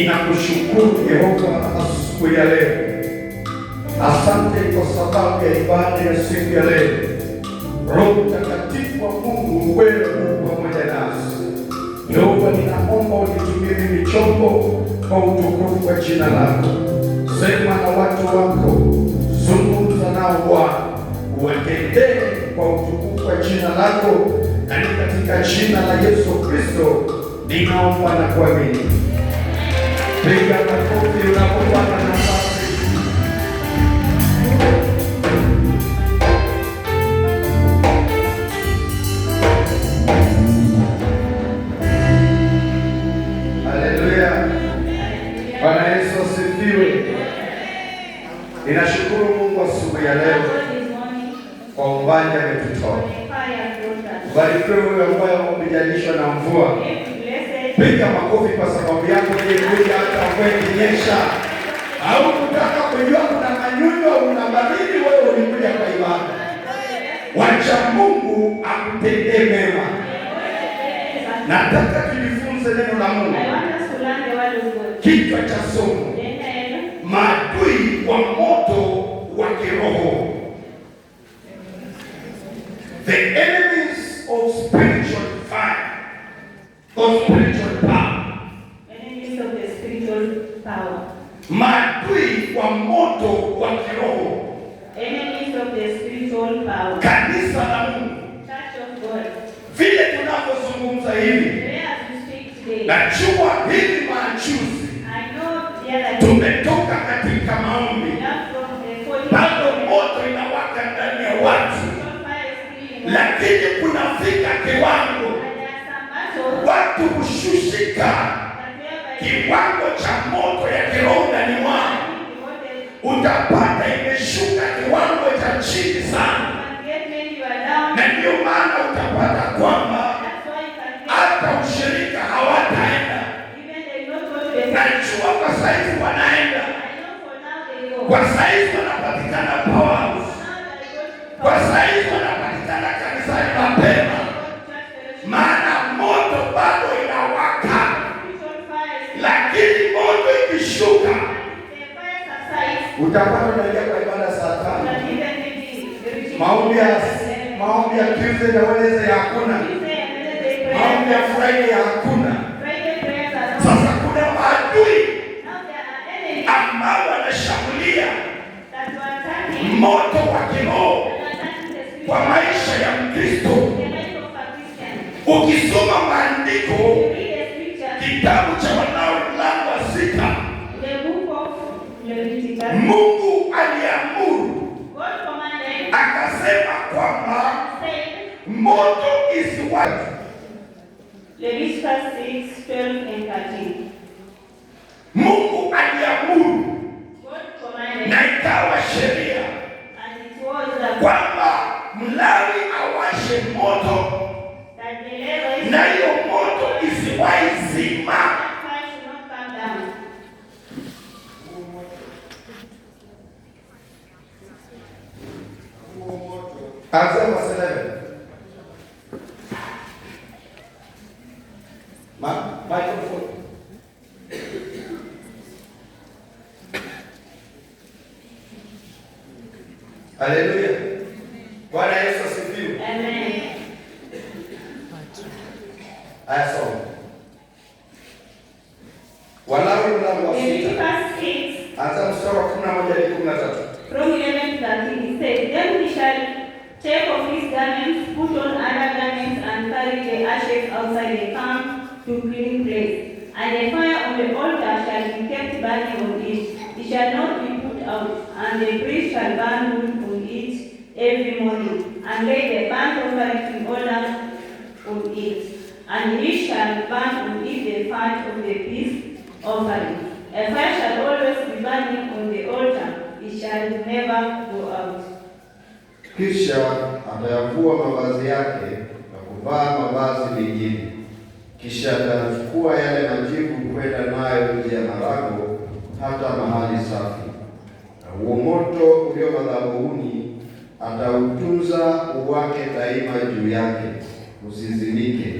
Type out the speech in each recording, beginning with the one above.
Ninakushukuru Yehova asubuhi ya leo. Asante kwa sababu ya ibada ya siku ya leo. Roho Mtakatifu wa Mungu, wewe uko pamoja nasi. Yehova, ninaomba unitumie mimi chombo kwa utukufu wa jina lako. Sema na watu wako, zungumza nao Bwana, uwatendee kwa utukufu wa jina lako, na ni katika jina la Yesu Kristo ninaomba na kuamini. Piga makofi unapopata nafasi. Haleluya. Bwana Yesu asifiwe. Ninashukuru Mungu asubuhi ya leo kwa umbali ametutoa. Barikiwe wewe ambaye umejalishwa na mvua. Piga makofi kwa sababu yako ilikuja hata mvua ikinyesha. Au kutaka kujua kuna manyunyu au kuna baridi, wewe ulikuja kwa ibada. Wacha Mungu akutendee mema. Nataka tujifunze neno la Mungu. Kichwa cha somo: maadui wa moto wa kiroho. The enemies of spiritual fire. Of spiritual power. Enemies of the spiritual power. Maadui wa moto wa kiroho. Enemies of the spiritual power. Kanisa la Mungu. Church of God. Vile tunavyozungumza hivi, najua hivi majuzi tumetoka katika maombi, bado moto inawaka ndani ya watu, lakini kunafika kiwango watu kushushika kiwango cha moto ya kiroho ndani mwao. Utapata imeshuka kiwango cha chini sana, na ndio maana utapata kwamba hata ushirika hawataenda. Najua kwa saizi wanaenda, kwa saizi wanapatikana power house, kwa saizi wanapatikana kanisani mapema, maana moto bado inawaka. Lakini moto ikishuka, utapata unaingia kwa ibada saa 5. Maombi ya Tuesday na Wednesday hakuna. Maombi ya Friday hakuna. Sasa kuna maadui ambao wanashambulia moto wa kiroho kwa maisha ya Mkristo. Ukisoma maandiko, kitabu cha Walawi mlango wa 6, Mungu aliamuru akasema kwamba moto isiwake. Leviticus 6:12 and 13. Mungu aliamuru na ikawa sheria kwamba Mlawi awashe moto, na hiyo moto isiwahi zima. Asema selebe. Microphone. Haleluya. Bwana Yesu asifiwe. Amen. Aya soma. Walawi mlango wa 6. Anza mstari wa 11 hadi 13. From 11 to 13 it says, then he shall take off his garments, put on other garments, and carry the ashes outside the camp to clean place. And the fire on the altar shall be kept burning on it. It shall not be put out. And the priest shall burn wood on it every morning, and lay the burnt offering in order on it. And he shall burn on it the fat of the peace offering. A fire shall always be burning on the altar. It shall never go out. Kisha atayavua mavazi yake na kuvaa mavazi mengine. Kisha atachukua yale majivu kwenda nayo nje ya marago hata mahali safi. Na huo moto ulio madhabahuni atautunza uwake daima juu yake, usizimike.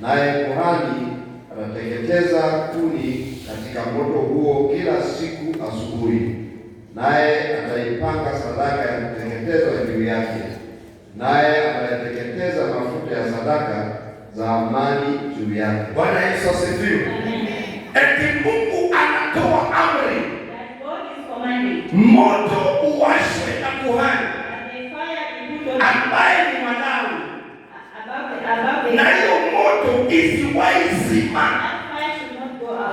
Naye kuhani atateketeza kuni katika moto huo kila siku asubuhi, naye ataipanga sadaka ya kuteketezwa juu yake, naye atayateketeza mafuta ya sadaka za amani juu yake. Bwana Yesu asifiwe. Eti Mungu anatoa amri moto uwashwe na kuhani ambaye ni mwanawe, na hiyo moto isiwahi zima.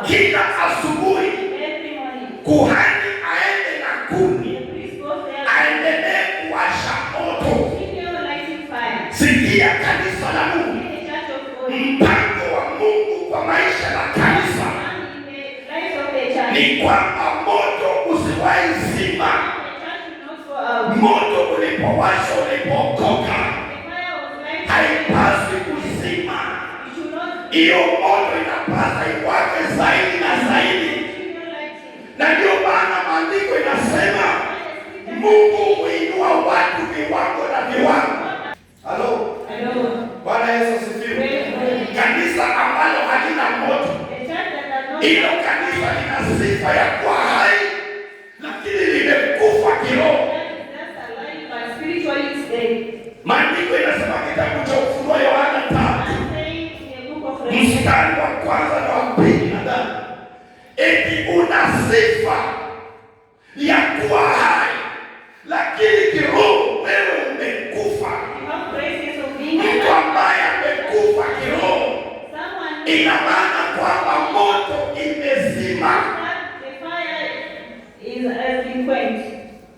Kila asubuhi kuhani aende na kuni, aendelee kuwasha moto. Sikia kanisa la Mungu, mpango wa Mungu kwa maisha la kanisa ni kwamba moto usiwahi zima. Moto ulipowasha, ulipookoka, haipaswi kuzima. Hiyo moto inapasa iwake zaidi na zaidi, na ndio maana maandiko inasema Mungu huinua watu viwango na viwango. Halo, Bwana Yesu asifiwe. Kanisa ambalo halina moto, hilo kanisa lina sifa ya kuwa hai, lakini limekufa kiroho. Maandiko inasema kitabu cha Ufunuo Yohana 3 mstari wa kwanza na wa pili, nadhani eti una sifa ya kuwa hai, lakini kiroho wewe umekufa. Mtu ambaye amekufa kiroho, ina maana kwamba moto imezima.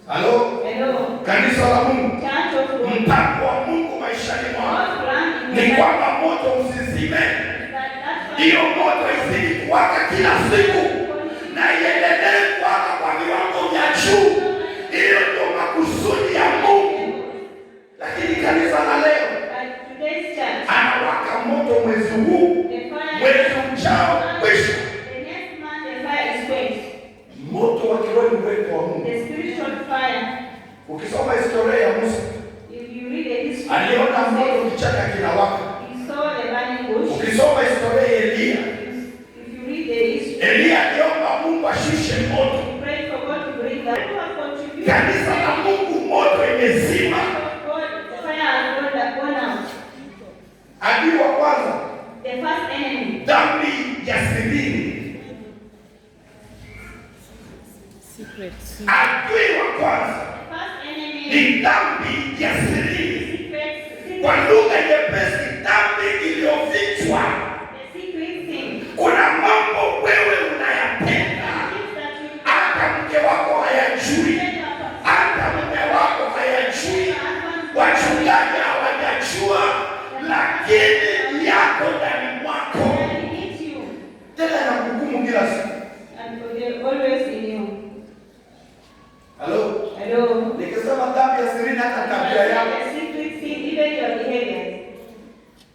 Halo, kanisa la Mungu, mpango wa Mungu maishani mwako ni kwamba moto usizime. Hiyo moto izidi kuwaka kila siku na iendelee kuwaka kwa viwango vya juu. Hiyo ndio makusudi ya Mungu. Lakini kanisa la leo anawaka moto mwezi huu, mwezi ujao, mwisho. Moto wa kiroho ni uwepo wa Mungu. Ukisoma historia ya Musa, aliona moto kichaka kinawaka. Ukisoma historia ya Elia aliomba Mungu ashushe moto. Kanisa la Mungu, moto imezima. Adui wa kwanza, dhambi ya siri. Adui wa kwanza ni dhambi ya siri. Kwa lugha nyepesi, dhambi iliyofichwa. Kuna mambo wewe unayatenda, hata mke wako hayajui, hata mume wako hayajui, wachungaji hawajajua, lakini yako ndani mwako, tena na kuhukumu kila siku. Halo, nikisema dhambi ya siri, hata tabia yako.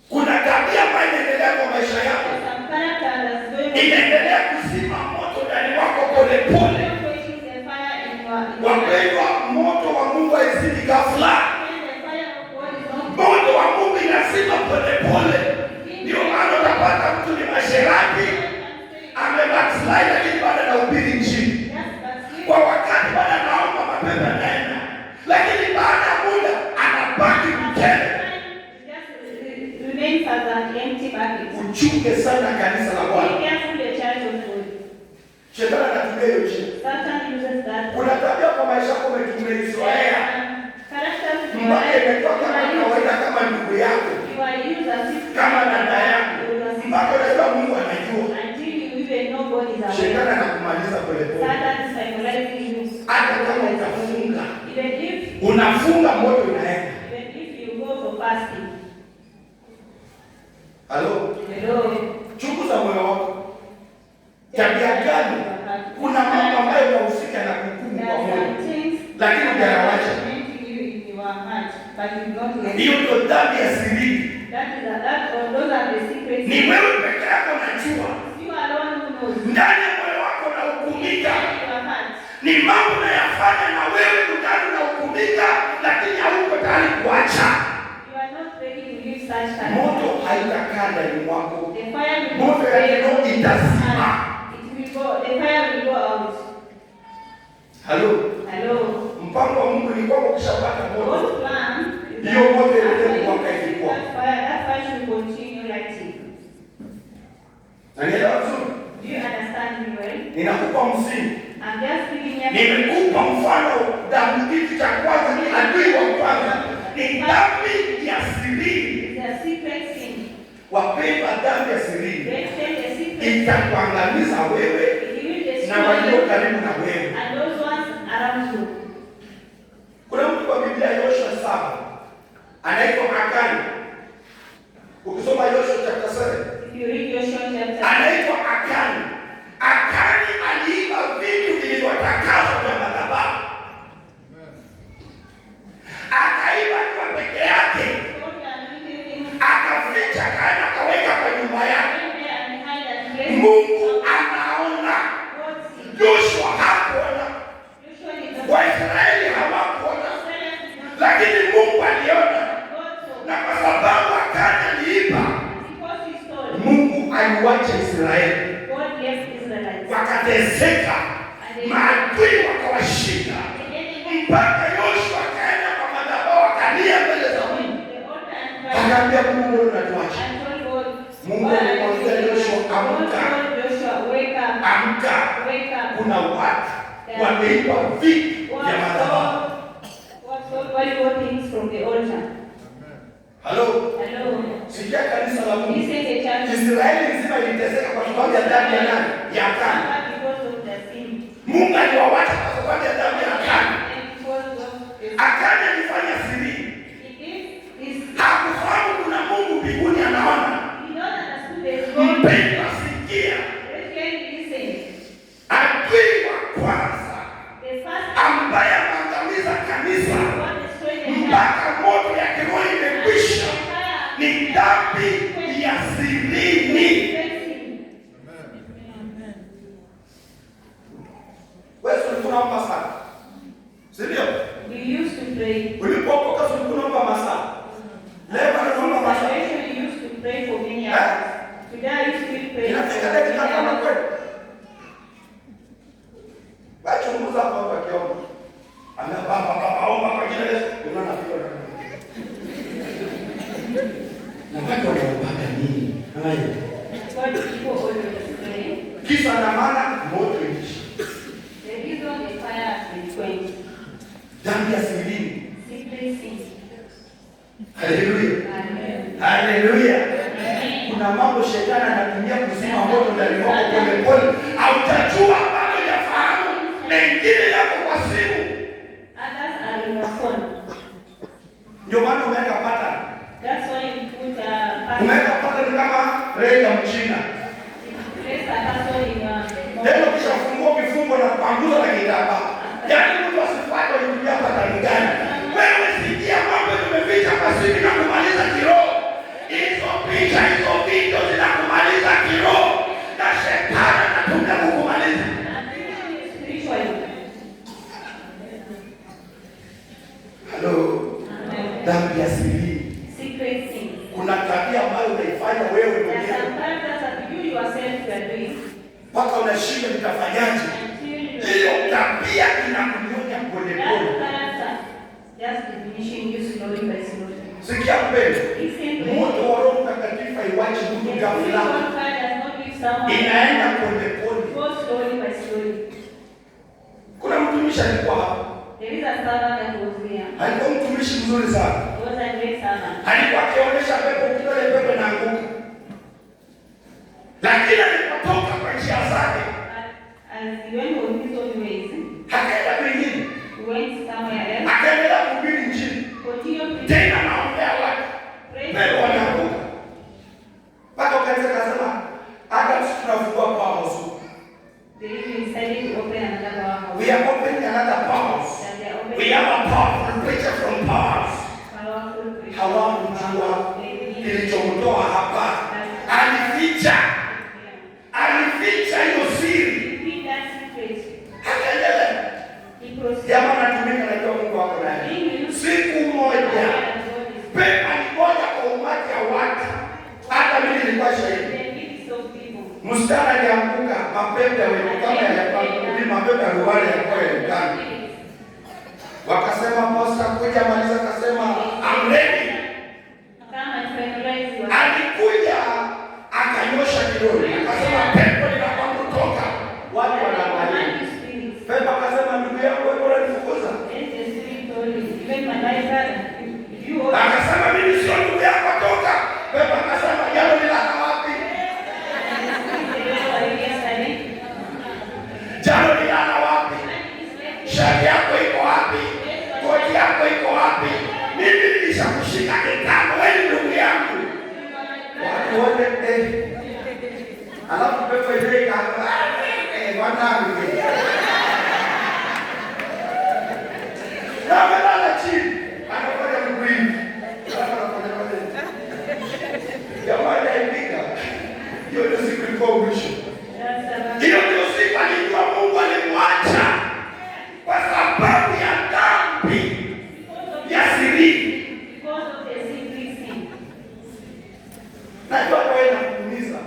Kuna tabia ambayo inaendelea kwa maisha yako, inaendelea kuzima moto ndani wako pole pole. Wapendwa, moto wa Mungu haizidi ghafla. Moto wa Mungu inazima pole pole. Ndio maana utapata mtu ni masherati, amebackslide, lakini bado anahubiri Injili. Kwa wakati bado anaomba, mapepo yanaenda, lakini baada ya muda anabaki mkele. Uchunge sana kanisa la Bwana. Shetani anatumia hiyo njia. Kuna tabia kwa maisha yako umetumia Israeli. Mpaka imekuwa kama kawaida, kama ndugu yako, kama dada yako, mpaka unajua Mungu anajua. Shetani anakumaliza pole pole. Hata kama utafunga, unafunga, moto unaenda. Halo, chunguza moyo wako. Tabia gani? Kuna mambo ambayo yanahusika na kuhukumu kwa moyo, lakini hujayawacha. Hiyo ndio dhambi ya siri. Ni wewe peke yako unajua. Ndani ya moyo wako unahukumika. Ni mambo unayafanya na wewe ndani unahukumika, lakini hauko tayari kuacha. Moto haitakaa ndani mwako. Moto ya kiroho itazima. the fire will go out. Halo. Hello. Mpango wa Mungu ni kwamba ukishapata moto, God's plan is hiyo moto iendelee kuwaka ikikuwa. that fire should continue lighting. Unanielewa vizuri? Do you understand me well? Ninakupa msingi. I'm just giving you. Nimekupa mfano. Dhambi, kitu cha kwanza ni adui wa kwanza ni dhambi ya siri. The secret sin. Wapenda dhambi ya siri Mention the secret. itakuangamiza wewe na walio karibu na wewe. And those ones around you. Kuna mtu kwa Biblia Yoshua 7 anaitwa Akani. Ukisoma Yoshua chapter 7, If you read Joshua chapter, anaitwa Akani. Akani aliiba vitu vilivyotakaswa vya madhabahu. Akaiba kwa peke yake. Akaficha kana akaweka kwa nyumba yake. Mungu anaona. Joshua hakuona. Waisraeli hawakuona. Lakini Mungu aliona. Na kwa sababu Akani aliiba, Mungu aliwacha Israeli wakateseka, maadui wakawashinda, mpaka Yoshua akaenda kwa madhabahu akalia mbele za Mungu, akaambia Mungu, unatuacha. Mungu alimwambia Yoshua, amka, kuna watu wameiba vitu vya madhabahu. Halo. Sikia kanisa la Mungu. Israeli nzima iliteseka kwa sababu ya dhambi ya nani? Ya Akani. Mungu aliwawacha kwa sababu ya dhambi ya Akani. Akani alifanya siri. Hakufahamu kuna Mungu mbinguni anaona. Mpendwa, sikia. Adui wa kwanza ambaye anaangamiza kanisa mpaka moto ya kiroho imekwisha ni dhambi ya sirini. Wewe unaomba sana, si ndio? Ulipokuwa kasi unaomba masaa. Leo unaomba masaa. Inafika dakika kama kweli. Wacha Mungu hapa hapa kiomba. Ana baba omba kwa jina la Yesu. Unaona vile. Na watu wanaomba nini? Haya. Kisa na maana moto ishi. Dhambi ya siri. Haleluya. Haleluya. Kuna mambo shetani anatumia kuzima moto ndani mwako pole pole. Hautajua bado hujafahamu. Mengine yako kwa simu. Ndio maana umeweka pattern. That's why you put a Umeweka pattern kama rei ya Mchina. Leo ukishafungua kifungo na kupanguza na kitambaa. Yaani mtu asipate kutumia pattern gani? Wewe sikia mambo yameficha kwa siri na kumaliza kiroho. Hizo picha, hizo video zinakumaliza kiroho. Na shetani anatumia kukumaliza. Halo. Dhambi ya siri. Kuna tabia ambayo unaifanya wewe mwenyewe. Mpaka unashinda nitafanyaje? Hiyo tabia inakunyonya pole pole. Sikia mpendo. Moto wa Roho Mtakatifu haiwachi mtu ghafla. Inaenda pole pole. Kuna mtumishi alikuwa hapa. Alikuwa mtumishi mzuri sana. Alikuwa akionyesha pepo kidole pepo inaanguka. Lakini alipotoka kwa njia zake, akaenda kwingine. Akaendelea kuhubiri Injili. Tena naombea watu. Pepo wanaanguka. Mpaka kanisa kasema, hata tunafungua powerhouse. We are opening another powerhouse. We have a powerful preacher from powers. Hawakujua kilichomtoa hapa. Alificha hiyo siri. Akaendelea. Jamaa anatumika na Mungu wako naye. Siku moja pepo alikuja kwa umati ya watu. Hata mimi nilikuwa shahidi. Mstari alianguka, mapepo yaweka wameweka ruhani ya kwa Uganda. Wakasema pasta kuja maliza, akasema I'm ready. Alikuja akanyosha kidole akasema pepo linakuwa kutoka. Watu wanaangalia. Pepo akasema ndugu yangu wewe unanifukuza. Akasema mimi sio ndugu yako toka. Pepo akasema jalo lilala wapi? Jalo lilala wapi? Shati yako iko wapi? Koti yako iko wapi? Mimi nilishakushika kitano, wewe ndugu yangu. Watu wote alafu pepo ile ikaanza wanadamu. Na melala chini. Anakuja mguini. Jamani haipika. Hiyo ndio siku ilikuwa mwisho. Hiyo ndio siku alijua Mungu alimwacha kwa sababu ya dhambi ya siri. Najua wewe unakuuliza.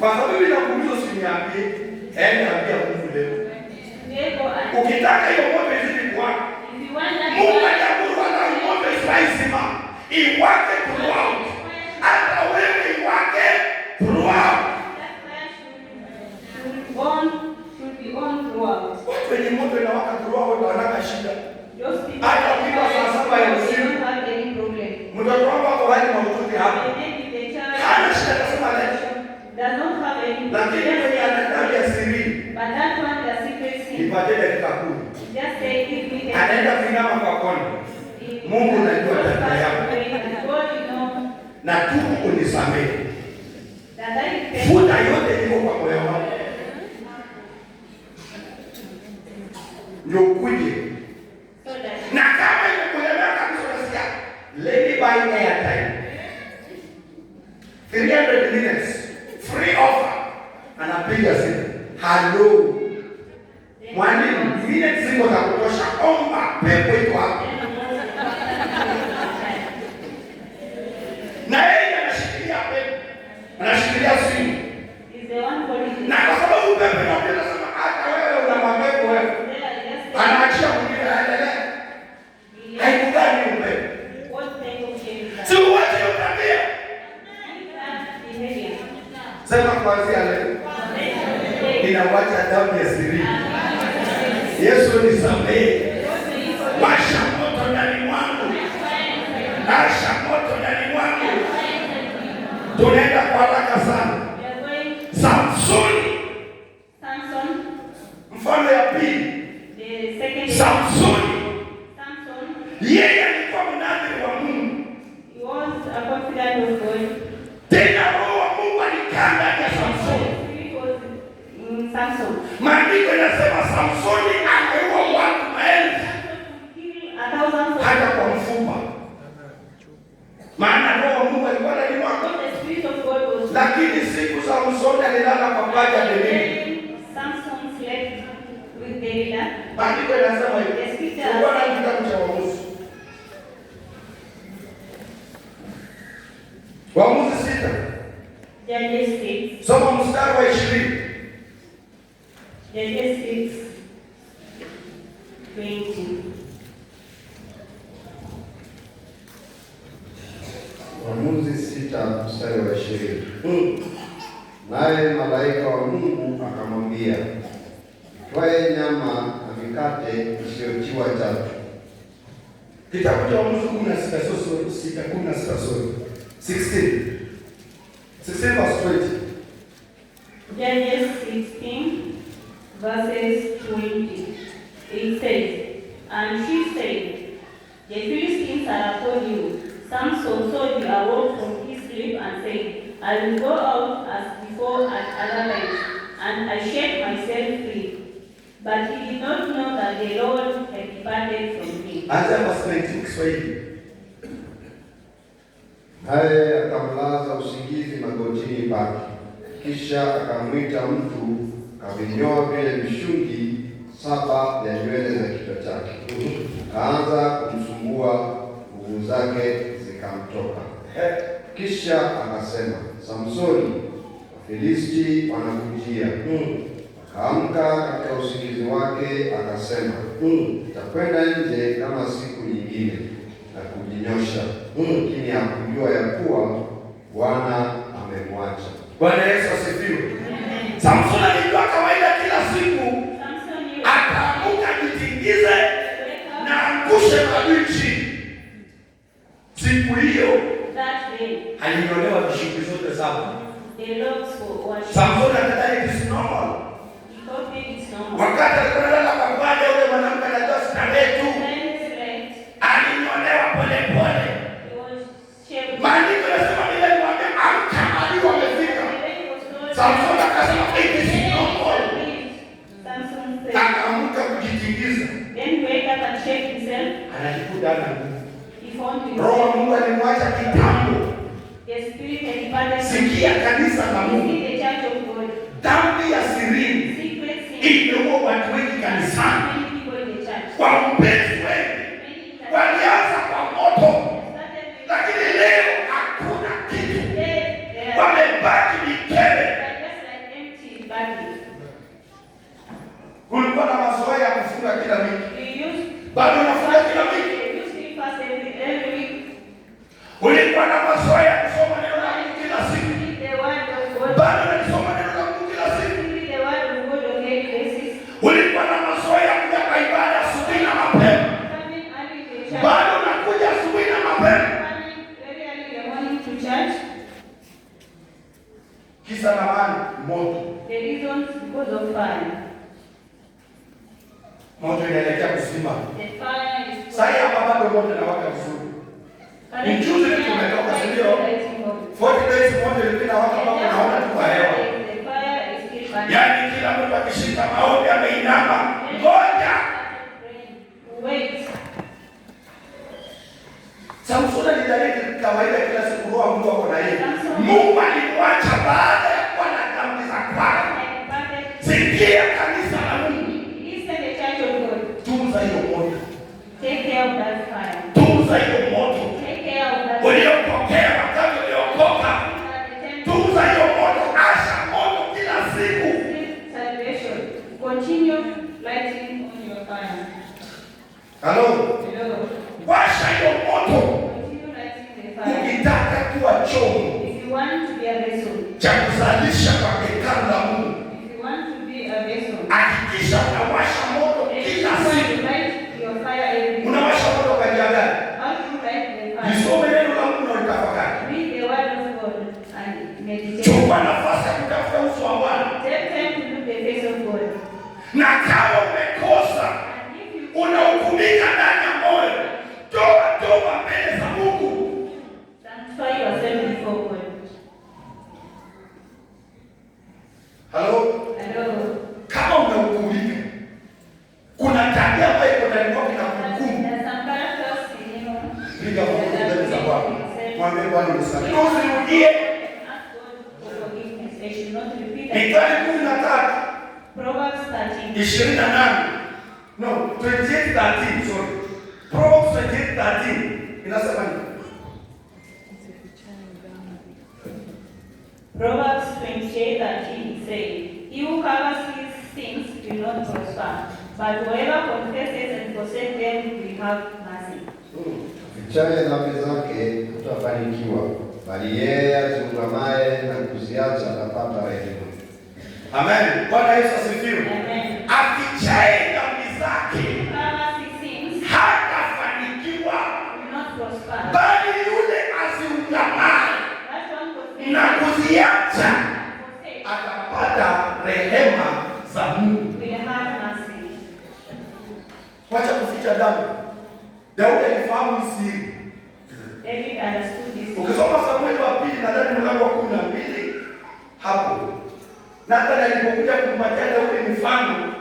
Kwa sababu mimi nakuuliza usiniambie, ambia Mungu leo. Ukitaka hiyo moto izidi kuwaka. Mungu atakuwa na moto isaisima. Iwake throughout. Hata wewe iwake throughout. Kwenye moto inawaka throughout wanaka shida. Hata ukiwa saa 7 ya usiku. Mtoto wangu wako hali mahututi hapa. Hana shida kasema leo. Lakini kwenye anadamu ya siri. Ipate dakika 10. Anaenda kuinama kwa kona. Mungu anajua tabia yako. Na tubu unisamehe. Futa yote iko kwa moyo wako. Ndio kuje. Na kama imekulemea kabisa unasikia, let me buy airtime. 300 minutes free offer. Anapiga simu. Hello. Mwalimu, minutes ziko za kutosha. Omba pepo iko hapo. Na yeye anashikilia pepo. Anashikilia simu. Na kwa sababu pepo anapenda sana hata wewe una mapepo wewe. Anaachia mwingine aendelee. Haikugani upepo. Si uwache utabia. Sema kuanzia leo. Ninawacha damu ya siri. Yesu nisamehe. Washa moto ndani mwangu. Washa moto ndani mwangu. Tunaenda kwa haraka sana. Samsoni. Mfano ya pili. Samsoni. Yeye alikuwa mnadhiri wa Mungu. Tena roho wa Mungu alikaa ndani ya Samsoni. Maandiko yanasema Samsoni ameua watu maelfu. Hata kwa mfupa. Maana roho wa Mungu alikuwa ndani mwake. Lakini siku Samsoni alilala kwa paja ya Delila. Maandiko yanasema hivi. Bwana kitabu cha Waamuzi. Waamuzi 6. Soma mstari wa 20. Judges 6:20. Waamuzi 6 mstari wa 20. Naye malaika wa Mungu akamwambia, twae nyama na mikate isiyotiwa chachu. Kitabu cha Waamuzi 16 verse 20. Judges 16 verses 20. It says, and she said, the Philistines are upon you. Samson saw the awoke from his sleep and said, I will go out as before at other times, and I shake myself free. But he did not know that the Lord had departed from him. Anza verse 19 Kiswahili. Naye akamlaza usingizi magotini pake, kisha akamwita mtu, akavinyoa vile vishungi 7 vya nywele za kichwa chake. Akaanza kumsumbua, nguvu zake zikamtoka. Kisha akasema, Samsoni, Wafilisti wanakujia. Kaamka katika usingizi wake akasema, nitakwenda nje kama siku nyingine na kujinyosha. Lakini hakujua ya kuwa Bwana amemwacha. Bwana Yesu asifiwe. Samsoni alijua kawaida kila siku akaamka jitingize na angushe maadui chini. Siku hiyo alinyolewa mishipi zote saba. Samsoni akadai it is normal. Wakati alikuwa analala kwa mbali, yule mwanamke anajua starehe tu, alinyolewa pole pole. Maandiko yanasema bila kumwambia amka, hadi wamefika. Samsoni akasema it is normal. Akaamka kujitingiza. Anajikuta ana Roho wa Mungu alimwacha kitambo. Sikia kanisa la Mungu. Dhambi ya siri imeua watu wengi kanisani. Kwa mpenzi wengi walianza kwa moto, lakini leo hakuna kitu, wamebaki mikebe. Kulikuwa na mazoea ya kufunga kila wiki, bado unafunga kila wiki. Ulikuwa na mazoea ya kusoma neno la Mungu kila siku, bado unasoma neno la Mungu kila siku. Ulikuwa na mazoea ya kuja kwa ibada asubuhi na mapema, bado unakuja asubuhi na mapema. Kisa na maana moto. Moto inaelekea kuzima. Sasa hapa bado moto inawaka vizuri. Mchuzi tumetoka sio? 40 days moto ilikuwa waka bado naona tu kwa hewa. Yaani kila mtu akishika maombi ameinama. Ngoja. Samsoni alidalili kawaida kila siku roho Mungu ako na yeye. Mungu alimwacha baada ya kuwa na dhambi za kwake. Sikia kanisa la Mungu. Tunza hiyo moto. Take care of that fire. Tunza hiyo moto. Take care of that fire. Uliopokea wakati uliokoka. Tunza hiyo moto. Asha moto kila siku. Salvation. Continue lighting on your fire. Hello. Hello. Washa hiyo moto. Continue lighting the fire. Ukitaka kuwa chombo If you want to be a vessel. cha kuzalisha kwa hekalu la Mungu. If you want to be a vessel. Hakikisha unawasha moto kila siku. Unawasha moto kwa njia gani? Nisome neno la Mungu na utafakari. Read the word of God and meditate. Chukua nafasi ya kutafuta uso wa Bwana. Take time to look the face of God. Na kama umekosa, unahukumika ndani ya moyo, toba mbele za Mungu. Sanctify yourself before God. Hello? Hello. Kama unahukumika, kuna tabia ambayo iko ndani yako inakuhukumu. There's some characters in you. Piga magoti mbele za Bwana. Mwambie Bwana unisamehe. Usirudie. Ask God for forgiveness. I should not repeat that. Mithali 13. Proverbs 13. 28. No, 28:13, sorry. Proverbs 28:13. Inasema nini? Proverbs 28:13 says, "He who covers his sins will not prosper, but whoever confesses and forsakes them will have mercy." Afichaye dhambi zake hatafanikiwa, bali yeye aziungamaye na kuziacha atapata rehema. Amen. Bwana Yesu asifiwe. Amen. Afichaye dhambi zake Who covers his sins hatafanikiwa, will not prosper, bali yule aziungamaye that one confesses na kuziacha and forsakes atapata rehema za Mungu. will have mercy. Wacha kuficha dhambi. Daudi alifahamu siri. David understood this. Ukisoma Samueli wa pili nadhani mlango wa 12 hapo. Nathan alipokuja kumpatia Daudi mfano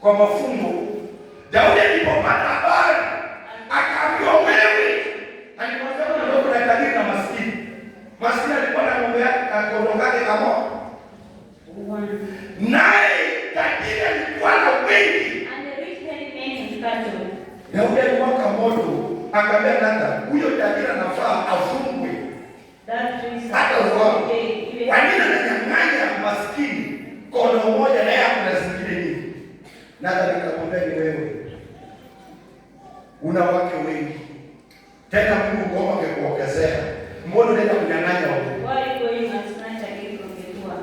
kwa mafumbo, Daudi alipopata habari akaambiwa wewe, alimwambia ndio kuna tajiri na maskini. Maskini alikuwa na ng'ombe yake akondokake kama. Naye tajiri alikuwa na wengi. And the rich had many cattle. Daudi aliwaka moto, akamwambia Nathan, huyo tajiri anafaa afungwe. That rich Hata wao. even Kwa nini ananyang'anya maskini kono moja na yeye kuna zingine nyingi. Na nikakwambia ni wewe. Una wake wengi. Tena Mungu kuomba kukuongezea. Mbona unaenda kunyang'anya wao? Why going and snatch again from the door?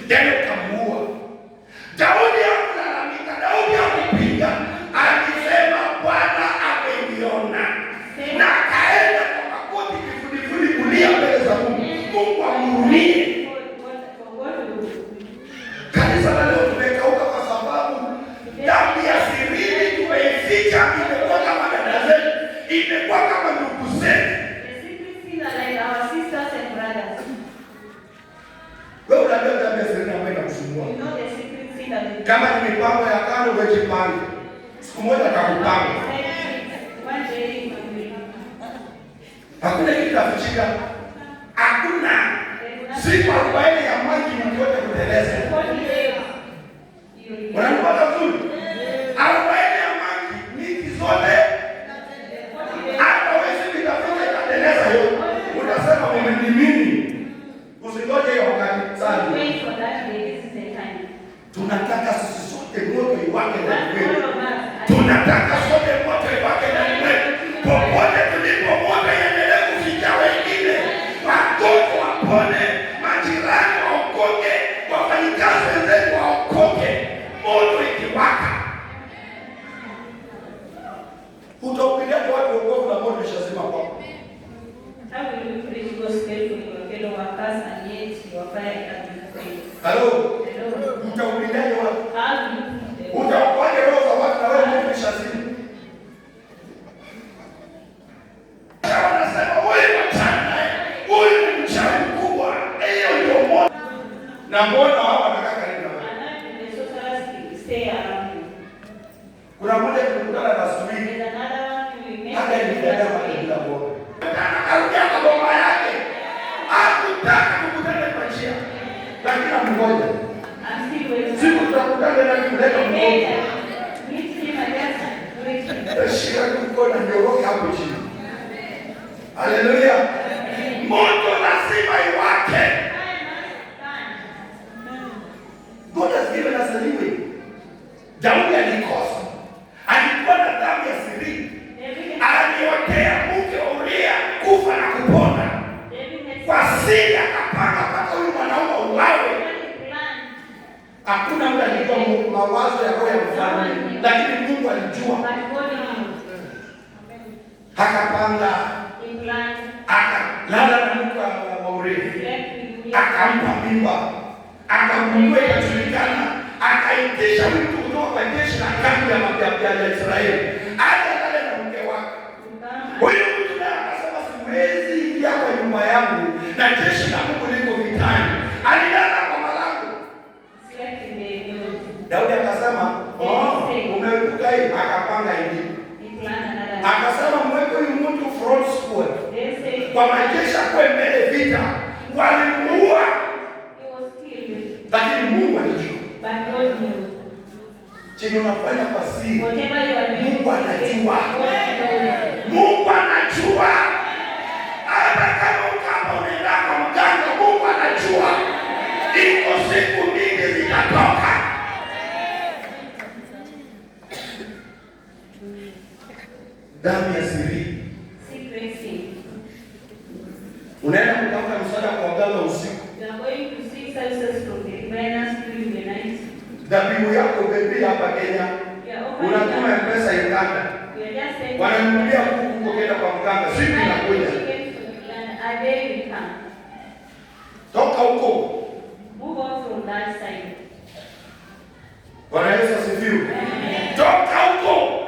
Tena ukamuua. Daudi hakulalamika, Daudi hakupinga. Alisema Bwana ameniona. Na akaenda kwa makoti kifudifudi kulia mbele za Mungu. Mungu amhurumie. Kanisa la leo tumekauka kwa sababu damu ya siri tumeificha, imekuwa kama dada zetu, imekuwa kama ndugu zetu. Wewe unajua damu ya siri ambayo inakusumbua. Kama ni mipango ya kando wewe jipange. Siku moja atakupanga. Hakuna kitu kitafichika. Hakuna. Siku 40 ya maji ni yote kuteleza. Unanipata vizuri? 40 ya maji miti zote. Hata wewe vitafika kuteleza hiyo. Unasema mimi usingoje hiyo wakati sana. Tunataka sisi sote moto iwake ndani mwetu. Tunataka sote moto iwake ndani mwetu. Popote tulipo moto iendelee kufikia wengine. Watoto wapone, majirani waokoke, wafanyikazi wenzetu waokoke. Moto ikiwaka. Utahubiria watu wokovu na moto ishazima kwako. Hello. Utahubiria watu. Utawaje roho za watu na wewe moto ishazima. Wanasema wewe mchana. Huyu ni mchawi mkubwa. Hiyo ndio moto. Na mbona hao wanakaa karibu na wewe? Kuna mmoja tulikutana na Sumini. Hata ni dada wa bila bora. Akarudia kwa boma yake. Hakutaka kukutana kwa njia. Lakini amngoja. Siku tutakutana na kuleta mmoja. Shika mkono ndio hapo chini. Haleluya. Moto lazima iwake. God has given us a new way. Daudi alikosa. Alikuwa na damu ya siri. Aliotea mke wa Uria kufa na kupona. Kwa siri akapanga mpaka huyu mwanaume uwawe. Hakuna mtu alijua mawazo ya roho ya mfalme, lakini Mungu alijua. Akapanga. Akalala na mke wa Uria. Akampa mimba. Akamwambia ikajulikana. Akaitisha mtu kutoka kwa jeshi la kambi ya mapigano ya Israeli. Aje kale na mke wake. Huyo mtu naye akasema siwezi ingia kwa nyumba yangu na jeshi la Mungu liko vitani. Alilala kwa malango. Daudi akasema, umeepuka hii, akapanga hivi. Akasema mweke huyu mtu front squad. Kwa majeshi kwa mbele vita. Walimuua. Lakini Mungu alijua. Chenye unafanya kwa siri. Mungu anajua. Mungu anajua. Hata kama ukapa unaenda kwa mganga, Mungu anajua. Iko siku mingi zitatoka. Damu ya siri. Unaenda kutafuta msaada kwa waganga usiku. Dhabihu yako bebi hapa Kenya. Unatuma pesa Uganda. Wananunulia kuku kwenda kwa mganga. Siku inakuja. Toka huko. Bwana Yesu asifiwe. Toka huko.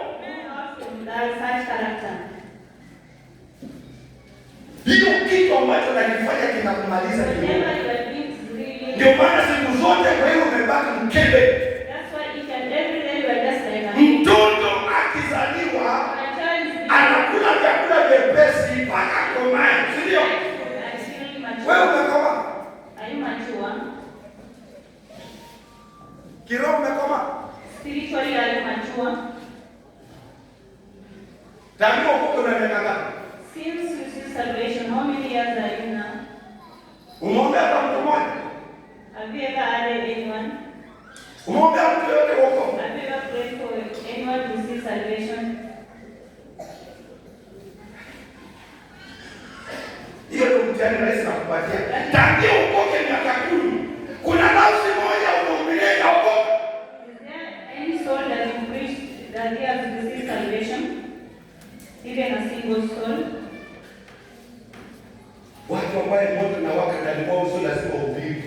Hiyo kitu ambacho nakifanya kinakumaliza kidogo. Ndio maana siku zote wewe umebaki mkebe. Mtoto akizaliwa anakula vyakula vyepesi mpaka komae, si ndio? Wewe umekoma? Kiroho umekoma? Spiritually are you mature? Tangu uko na miaka ngapi? Since you see salvation, how many years are you now? Umeombea kwa mtu mmoja? Have you ever had a Umeombea mtu yote wokovu? Have you ever prayed for anyone to see salvation? Hiyo ndio mtihani rahisi na kupatia. Tangia ukoke miaka 10. Kuna nafsi moja unaombelea wokovu. Is there any soul that you preach that he has received salvation? Even a single soul? Watu ambao moto na waka ndani mwao sio lazima uhubiri.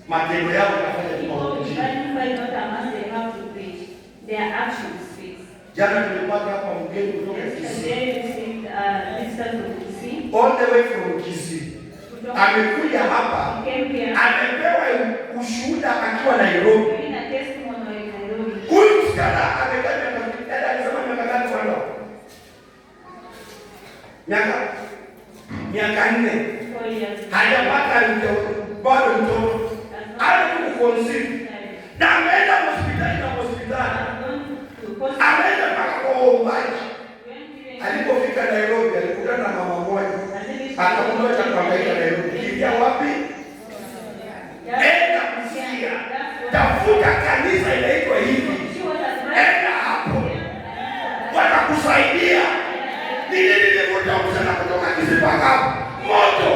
Matendo yao yanafanya kama uhubiri. Not a must they have to preach. Their actions speak. Jana tulipata hapa mgeni kutoka Kisii. All the way from Kisii. Amekuja hapa. Amepewa ushuhuda akiwa Nairobi. Huyu msichana amekaa miaka ngapi kwa ndoa? Miaka 4. Hajapata bado mtoto. Anakuconceive. Na ameenda hospitali. Ameenda mpaka kwa waombaji. Alipofika Nairobi alikutana na mama mmoja. Akamwambia atakwambia Nairobi. Kimbia wapi? Enda kusikia. Tafuta kanisa inaitwa hivi. Enda hapo. Watakusaidia. Nini nilivuta msana kutoka Kisii mpaka hapo? Moto.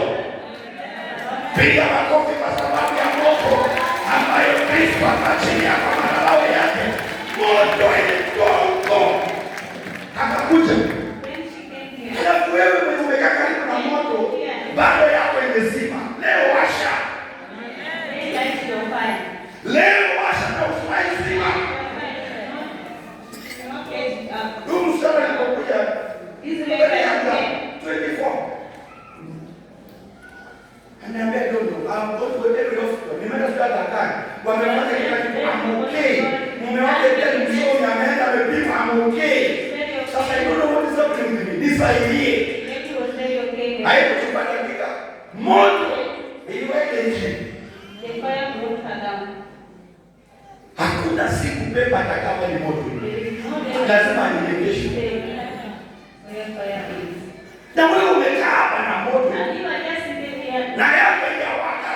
Piga makofi kwa sababu ya moto ambayo Kristo ataachilia kwa madhabahu yake. Moto ilikuwa huko. Akakuja. Alafu wewe mwenye umekaa karibu na moto bado yako imezima. Leo washa. Leo washa na usifai zima. Huyu msichana alipokuja 24. Anaambia dondo, I'm going to every hospital. Nimeenda hospitali hatari. Wamefanya kila kitu, I'm okay. Mume wake pia ni msomi, ameenda amepima, I'm okay. Sasa I don't know what is happening to me. Nisaidie. Haikuchukua dakika. Moto iliweke nje. Hakuna siku pepa atakama ni moto. Lazima nilegeshe. Na wewe umekaa hapa na moto. Na yako inawaka.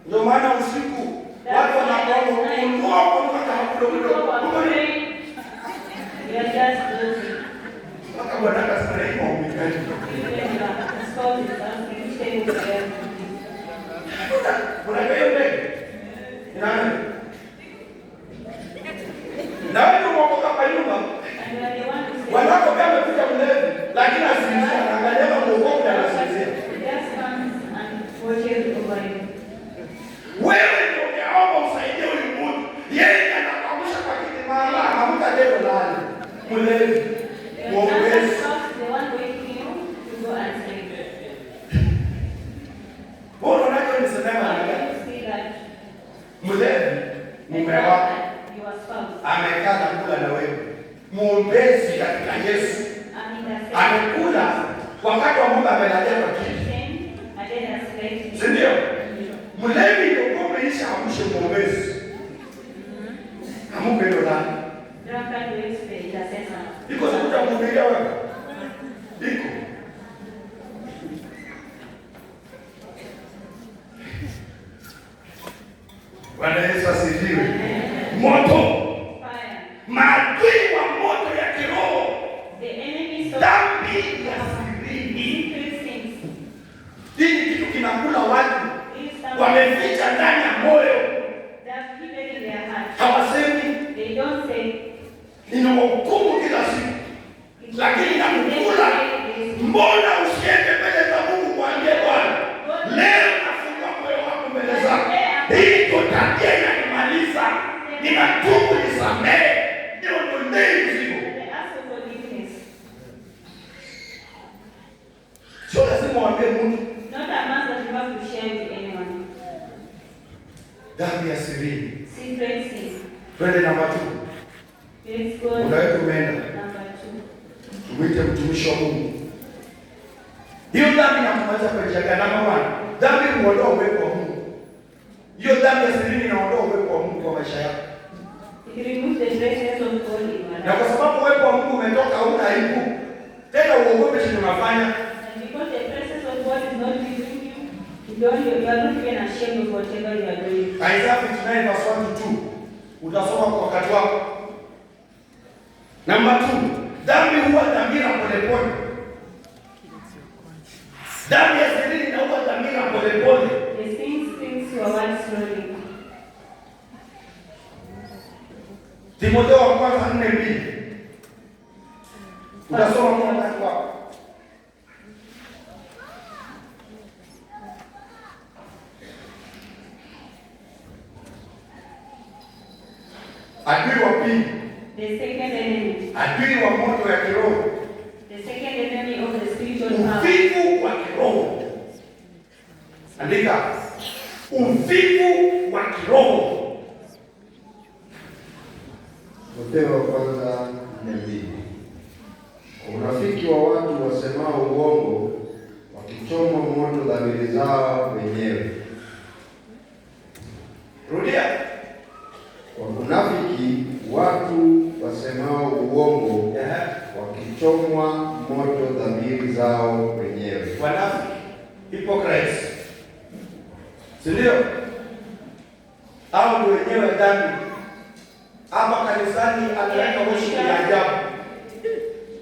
Ndio maana usiku watu wanapoona unua kwa kidogo. Waka wanataka sana hiyo maombi. Kuna hiyo mbele. Nani? Na wewe umeokoka kwa nyumba. Wanako kama kuja mlevi, lakini asiingia angalia muokoka na asiingia. Wewe ndio unaomba usaidie ulimwengu. Yeye anakuamsha kwa kiti mama, hamka leo nani? Mlevi. Muombezi. Bora unaje nisema mlevi mume wako amekaa kula na wewe. Muombezi katika Yesu. Amekula wakati wa Mungu amelalia kwa kiti. Ndio. Mlevi ndio umeisha amshe muombezi. Amupe ndo nani? Iko sikuta kuhubiria wewe. Iko. Bwana Yesu asifiwe. Moto. Maadui wa moto ya kiroho. Dhambi ya sirini. Hii kitu kinakula watu. Wameficha ndani ya moyo. Hawasemi. Inawahukumu kila siku. Lakini inakukula. Mbona usiende mbele za Mungu mwambie Bwana, leo nafungua moyo wangu mbele zako. Hii ndio tabia inanimaliza. Ninatubu, nisamehe. Sio lazima waambie mtu. Dhambi ya siri. Twende namba 2. Unaweza kuenda. Mwite mtumishi wa Mungu. Hiyo dhambi inamaliza kwa njia gani? Namba 1. Dhambi huondoa uwepo wa Mungu. Hiyo dhambi ya siri inaondoa uwepo wa Mungu kwa maisha yako. Na kwa sababu uwepo wa Mungu umetoka, hauna aibu. Tena uogope chenye unafanya. You are not even ashamed of whatever you are doing. Isaiah 59 verse 1 to 2. Utasoma kwa wakati wako. Number 2. Dhambi huwa dhamira polepole. Dhambi ya siri inaua dhamira polepole. The sin springs your words slowly. Timotheo wa kwanza 4:2. Utasoma kwa wakati wako. Adui wa pili. The second enemy. Adui wa moto ya kiroho. The second enemy of the spiritual power. Uvivu wa kiroho. Andika. Uvivu wa kiroho. Timotheo wa kwanza 4:2. Unafiki wa watu wasemao uongo, wakichoma moto dhamiri zao wenyewe. Rudia. Unafiki watu wasemao uongo, wakichomwa moto dhamiri zao wenyewe. Wanafiki, hypocrites. Si ndio? Hao ndio wenyewe dhambi. Hapa kanisani anaweka worship ya ajabu.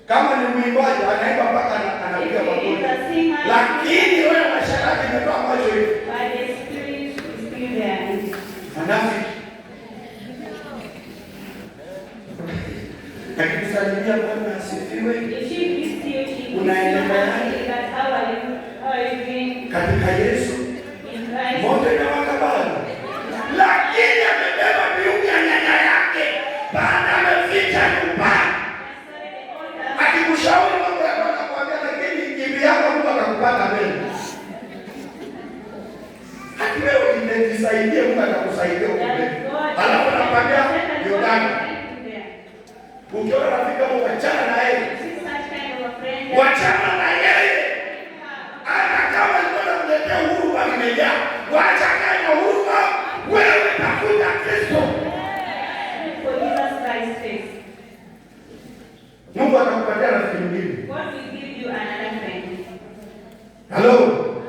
Kama ni mwimbaji anaimba mpaka anapiga magoti. Lakini wewe mashariki umetoa macho hivi. By the Spirit is still there. Wanafiki. Akisalimia Bwana asifiwe. Unaendelea katika Yesu. Moto inawaka bado. Lakini amebeba miungu ya nyanya yake. Baada ameficha nyumbani. Akikushauri mambo ya Bwana kuambia lakini kivi yako Mungu akakupata mbele. Haki wewe unajisaidie Mungu atakusaidia huko mbele. Alafu anakuambia Yordani. Ukiona rafiki kama wachana na yeye. Wachana na yeye. Hata kama alikuwa kuletea uhuru wa kimejaa. Wacha kanya uhuru wewe tafuta Kristo. Mungu atakupatia rafiki mwingine. God will give you another friend. Hello.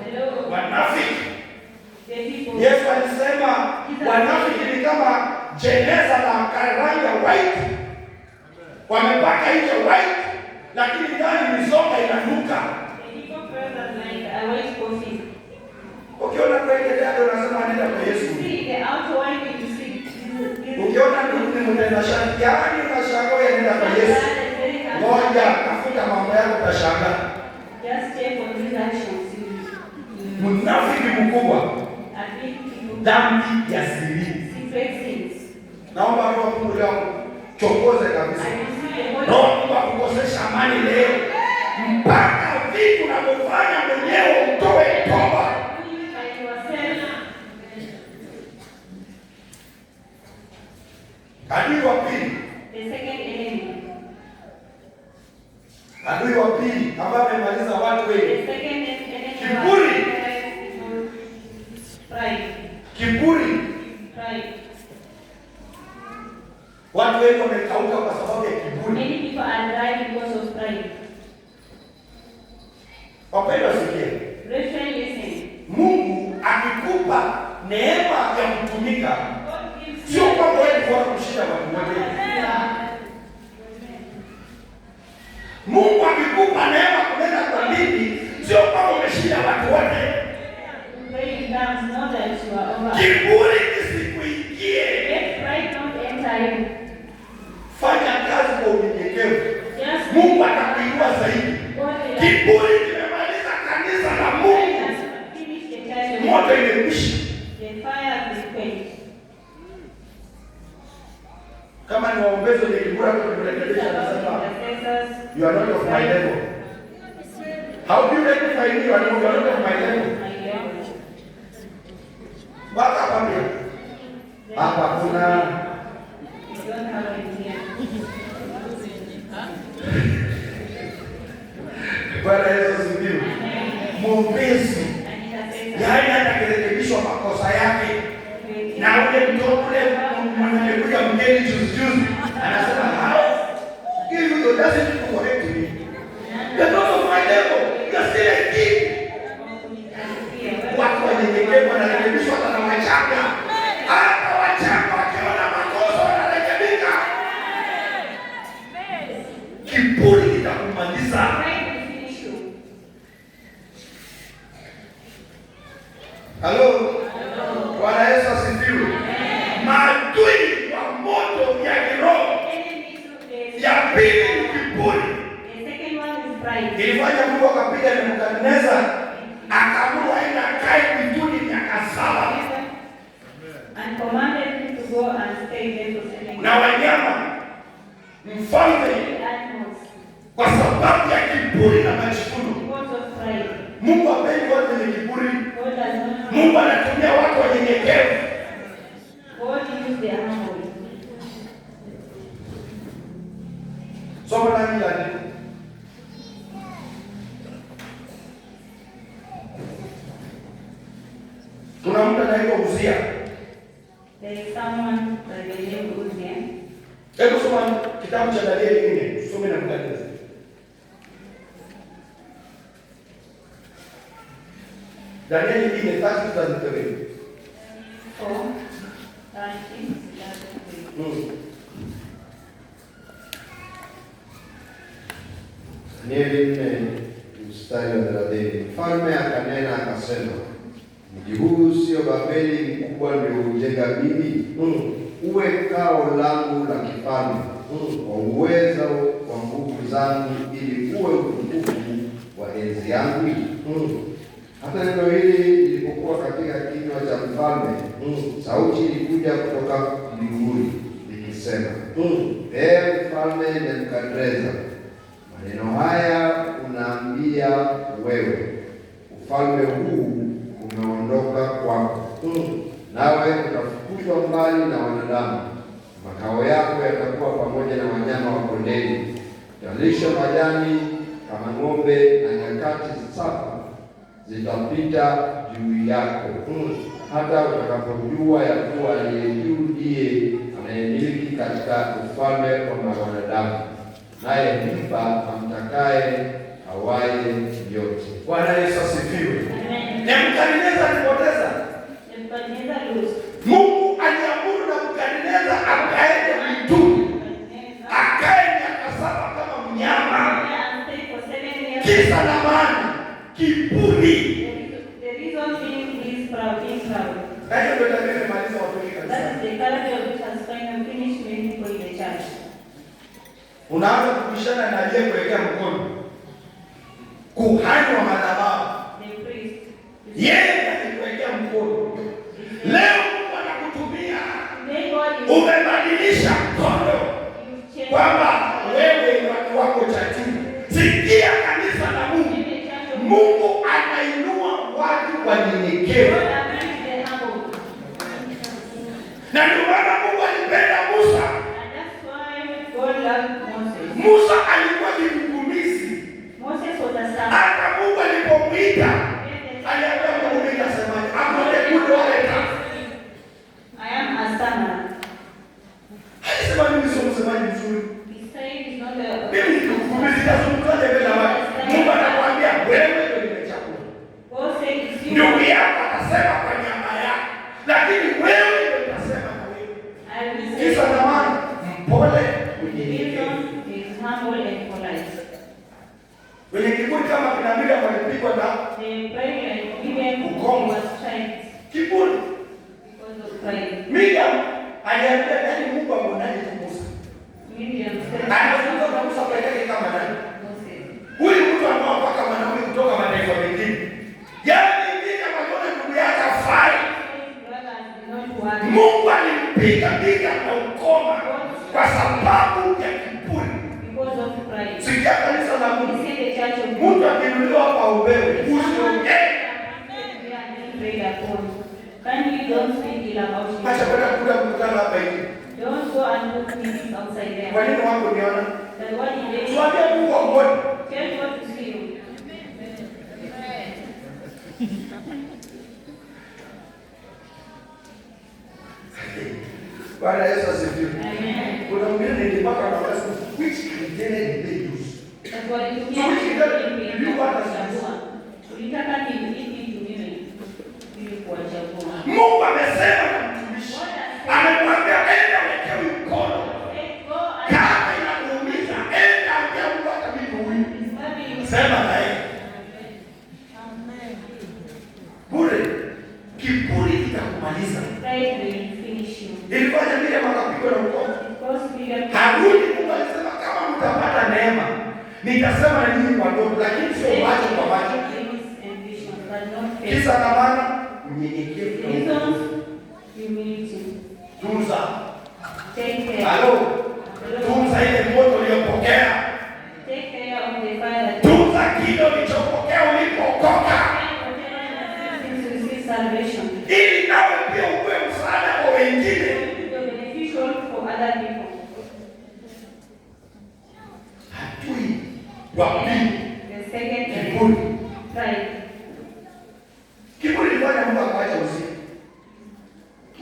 Hello. Wanafiki. Yesu alisema wanafiki ni kama jeneza la rangi ya white. Wamepaka nje white, lakini ndani mizoga inanuka. Ukiona kuendelea ndio unasema nenda kwa Yesu. Ukiona ndugu ni mtenda shati, yaani unashangaa nenda kwa Yesu. Moja, tafuta mambo yako utashangaa. Just check on these actions. Mnafiki mkubwa. Dhambi ya siri. Naomba Roho wa Mungu leo chokoze kabisa. Roho Mungu akukosesha amani leo. Mpaka vitu unavyofanya mwenyewe utoe toba. Adui wa pili. Adui wa pili ambaye amemaliza watu wengi. Kiburi. Kiburi. Watu wengi wamekauka kwa sababu ya kiburi. Many people are dry because of pride. Wapendwa sikia. Listen. Mungu akikupa neema ya kutumika, sio kwamba wewe kwa kushinda watu wote. Mungu akikupa neema kunena kwa dini, sio kwamba umeshinda watu wote. Kiburi kisikuingie. Fanya kazi kwa unyenyekevu. Mungu atakuinua zaidi. Kiburi kimemaliza kanisa la Mungu. Moto imekwisha. Kama ni waombezi wenye kiburi hapo tunarekebisha nasema you are not of my level. How do you rectify me? You are not of my level. Baka hapa pia. Hapa kuna Bwana Yesu asifiwe. Mwombezi. Yaani atakirekebishwa makosa yake. Na ule mtoto ule mwenye mgeni juzi anasema how give you the doesn't to correct me. You're not of my level. You're still a kid. Watu wenye go and stay there for 7 years. Na wanyama mfalme kwa sababu ya kiburi na majivuno. Mungu hapendi watu wenye kiburi. Mungu anatumia watu wanyenyekevu. Soma nani la neno. Kuna mtu anaitwa Uzia. There is someone by the name of Uzia. Hebu soma kitabu cha Danieli 4, tusome na mkataba. Danieli 4:33. Danieli 4 mstari wa 30. Mfalme akanena akasema, mji huu sio Babeli mkubwa nilioujenga mimi, uwe kao langu la kifalme kwa uwezo wa nguvu zangu, ili uwe utukufu wa enzi yangu. Hata neno hili lilipokuwa katika kinywa cha mfalme, sauti ilikuja kutoka mbinguni ikisema, Ee mfalme Nebukadreza, maneno haya unaambia wewe, ufalme huu umeondoka kwako, nawe utafukuzwa mbali na wanadamu. Makao yako yatakuwa pamoja na wanyama wa kondeni, utalisha majani kama ng'ombe, na nyakati 7 zitapita juu yako, hata utakapojua ya kuwa aliye juu ndiye anayemiliki katika ufalme wa wanadamu, naye humpa amtakaye awaye yote. Bwana Yesu asifiwe. Nebukadneza alipoteza. Mungu aliamuru Nebukadneza akaende mwituni, akae miaka 7 kama mnyama. Kisa na maana kiburi. Hayo ndio maliza watu wengi kanisa. Unaanza kubishana na aliyekuwekea mkono, kuhani wa madhabahu. Yeye alikuwekea mkono. Leo Mungu anakutumia, umebadilisha mkono kwamba wewe ni watu wako cha juu. Sikia kanisa la Mungu, Mungu anainua watu wanyenyekevu. Na ndio maana Mungu alipenda Musa. Musa alikuwa mgumizi. Hata Mungu alipomwita, aliambia Mungu nikasemaje? Amwone kule wale ta. I am a stammerer. Alisema mimi sio msemaji mzuri. Mimi ni mgumizi, tazungumzaje mbele ya watu? Mungu anakuambia wewe ndio nimechagua. Ndugu yako atasema kwa nyama yako, lakini wewe ndio utasema na wewe. Kisa zamani mpole, wenye kiburi kama kina Miriam walipigwa na ukoma. Kiburi. Miriam aliambia nani Mungu amuonaje Musa? Anazungumza na Musa pekee kama nani? Huyu mtu anawapaka wanaume kutoka mataifa mengine. Yaani Miriam aliona ndugu yake afai. Mungu alimpiga na ukoma kwa sababu ya kiburi. Sikia kanisa la Mungu. Mungu akinuliwa hapa ubewe, usiongee. Acha kwenda kula mkutano hapa hivi. Kwa nini wako niona? Tuambie Mungu aone. Bwana Yesu asifiwe. Kuna mwingine nilipaka na watu which criteria did they use? Mungu amesema na mtumishi. Amemwambia enda weke mkono. Kama inakuumiza enda ambia Mungu hata mimi huyu. Sema na yeye. Bure. Kiburi kitakumaliza. Ilifanya vile makapigwa na ukoma. Haruni Mungu alisema kama mtapata neema, nitasema na nyinyi kwa ndoto, lakini sio macho kwa macho. Kisa na maana unyenyekevu. Tunza. Take care. Halo. Tunza ile moto uliyopokea. Take care of the fire. Tunza kile ulichopokea ulipookoka. Salvation. Ili nawe pia uwe msaada kwa wengine. Beneficial for other people. Hatui wa pili. The second Kiburi. Pride. Kiburi ilifanya Mungu akaacha Uzia.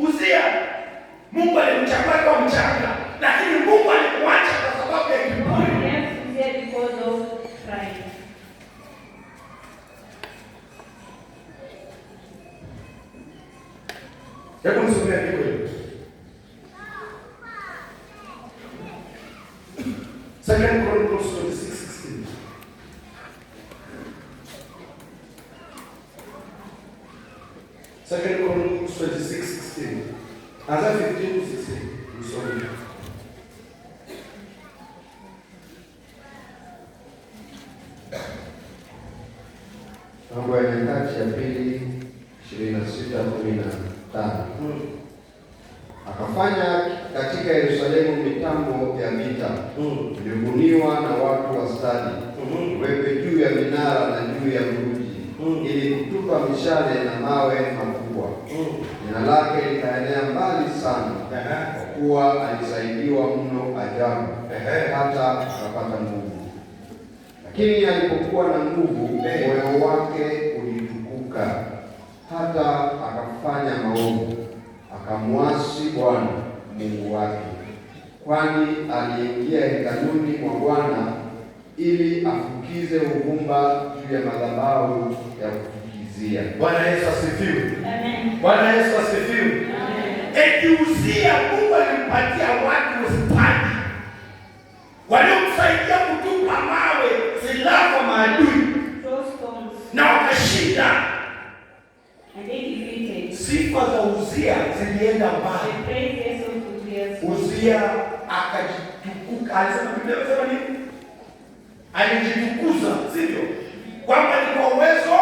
Uzia Mungu alimchagua kwa mchanga, lakini Mungu alimwacha kwa sababu ya kiburi. Yes, Uzia because of pride. Hebu nisomee andiko hili. Second Chronicles 26:16. Second Chronicles 26:16. Anza 15 to 16. Nisome. Mambo ya Nyakati ya Pili 26:15. Akafanya katika Yerusalemu mitambo ya vita iliyobuniwa na watu wa stadi, iwekwe juu ya minara na juu ya mruji, ili kutupa mishale na mawe makubwa. Jina lake likaenea mbali sana, kwa kuwa alisaidiwa mno ajabu, hata akapata nguvu. Lakini alipokuwa na nguvu, moyo wake ulitukuka, hata akafanya maovu, akamwasi Bwana Mungu wake, kwani aliingia hekaluni mwa Bwana ili afukize uvumba juu ya madhabahu ya kufukizia. Bwana Yesu asifiwe. Amen. Bwana Yesu asifiwe. Amen. Eti Uzia Mungu alimpatia watu stadi waliomsaidia kutupa mawe, silaha kwa maadui, Throw stones. na wakashinda. And they defeated. Sifa za Uzia zilienda mbali. The praises of Uzia. Uzia akajitukuka. Alisema Biblia inasema nini? Alijitukuza, sivyo? Kwamba ni kwa uwezo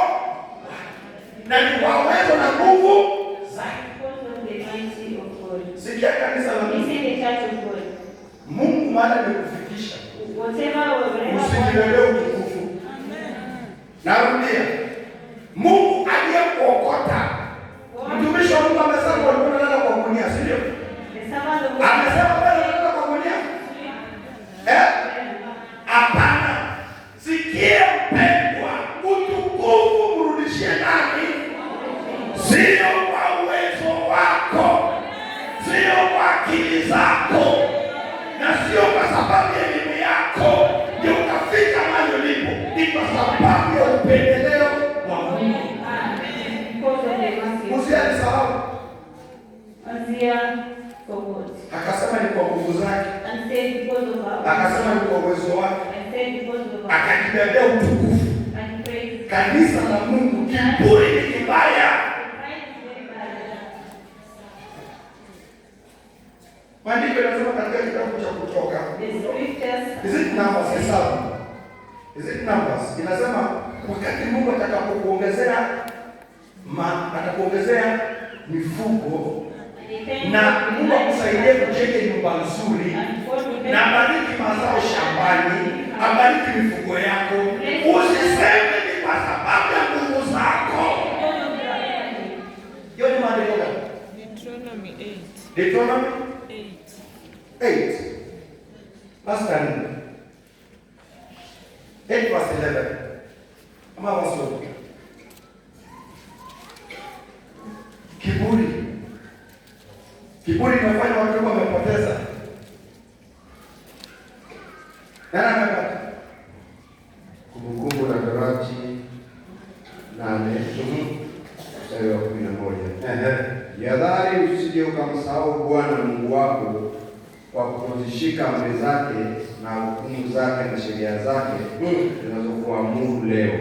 na ni kwa uwezo na nguvu zake. Because of the mighty of God. Sikia kanisa la Mungu. Listen the church of God. Mungu maana amekufikisha. Whatever Usijilelee utukufu. Narudia. Mungu aliyekuokota. Mtumishi wa Mungu amesema walikuwa wanalala kwa gunia, si ndio? Amesema wale wanalala kwa gunia. Hapana. Sikia mpendwa, utukufu mrudishie nani? Sio kwa uwezo wako, sio kwa akili zako, na sio kwa sababu ya elimu yako ndio ukafika mahali ulipo. Ni kwa sababu ya upendeleo wa Mungu. Usialisahau. Akasema ni kwa nguvu zake, akasema ni kwa uwezo wake, akajibebea utukufu. Kanisa la Mungu, kiburi ni kibaya. Maandiko yanasema katika kitabu cha Kutoka, is it Numbers? Hesabu, is it Numbers? Inasema wakati Mungu atakapokuongezea atakuongezea mifugo na Mungu akusaidie kujenge nyumba nzuri, na bariki mazao shambani, abariki mifugo yako. Usiseme ni kwa sababu ya nguvu zako. Hiyo ni maandiko gani? Deuteronomy 8. Deuteronomy 8. 8. Verse 10. 8 verse 11. Ama verse 12. Kiburi. Kiburi inafanya watu wamepoteza. Nani amepata? Kumbukumbu la Torati 8 mstari wa 11. Jihadhari usije ukamsahau Bwana Mungu wako kwa kutozishika amri zake na hukumu zake na sheria zake zinazokuamuru leo.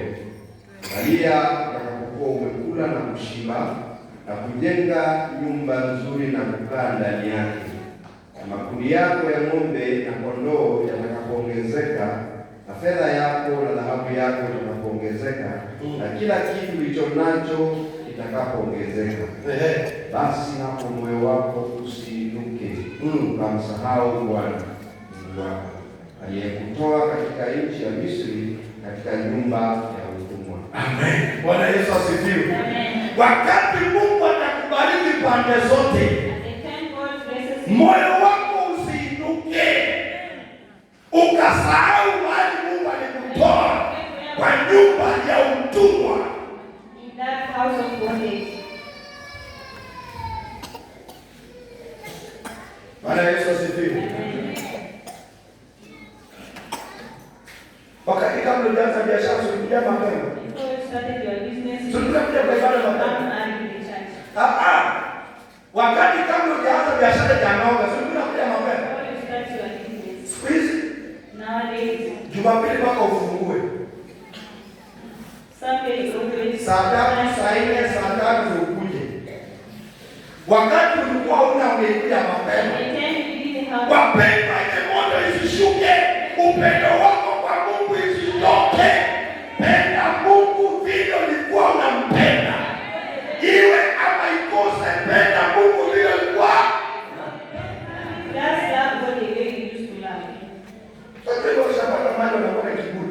Angalia utakapokuwa umekula na kushiba na kujenga nyumba nzuri na kukaa ndani yake, na makundi yako ya ng'ombe na kondoo yatakapoongezeka, na fedha yako na dhahabu yako itakapoongezeka, na kila kitu ulicho nacho kitakapoongezeka, basi hapo moyo wako ukamsahau Bwana Mungu wako aliyekutoa katika nchi ya Misri, katika nyumba ya utumwa. Amen. Bwana Yesu asifiwe. Wakati Mungu atakubariki pande zote, moyo wako usiinuke ukasahau mahali Mungu alikutoa kwa nyumba ya utumwa. Bwana Yesu asifiwe. Wakati kabla hujaanza biashara ulikuja mapema. Tulikuja kwa ibada mapema. Wakati kabla hujaanza biashara ya noga, tulikuja mapema. Siku hizi Jumapili mpaka ufungue. Saa 3, saa 4, saa 5 ukuje. Wakati ulikuwa ungekuja mapema. Wapendwa, ile moto isishuke, upendo wako kwa Mungu isitoke. Penda Mungu vile ulikuwa unampenda. Iwe ama ikose, penda Mungu vile ulikuwa.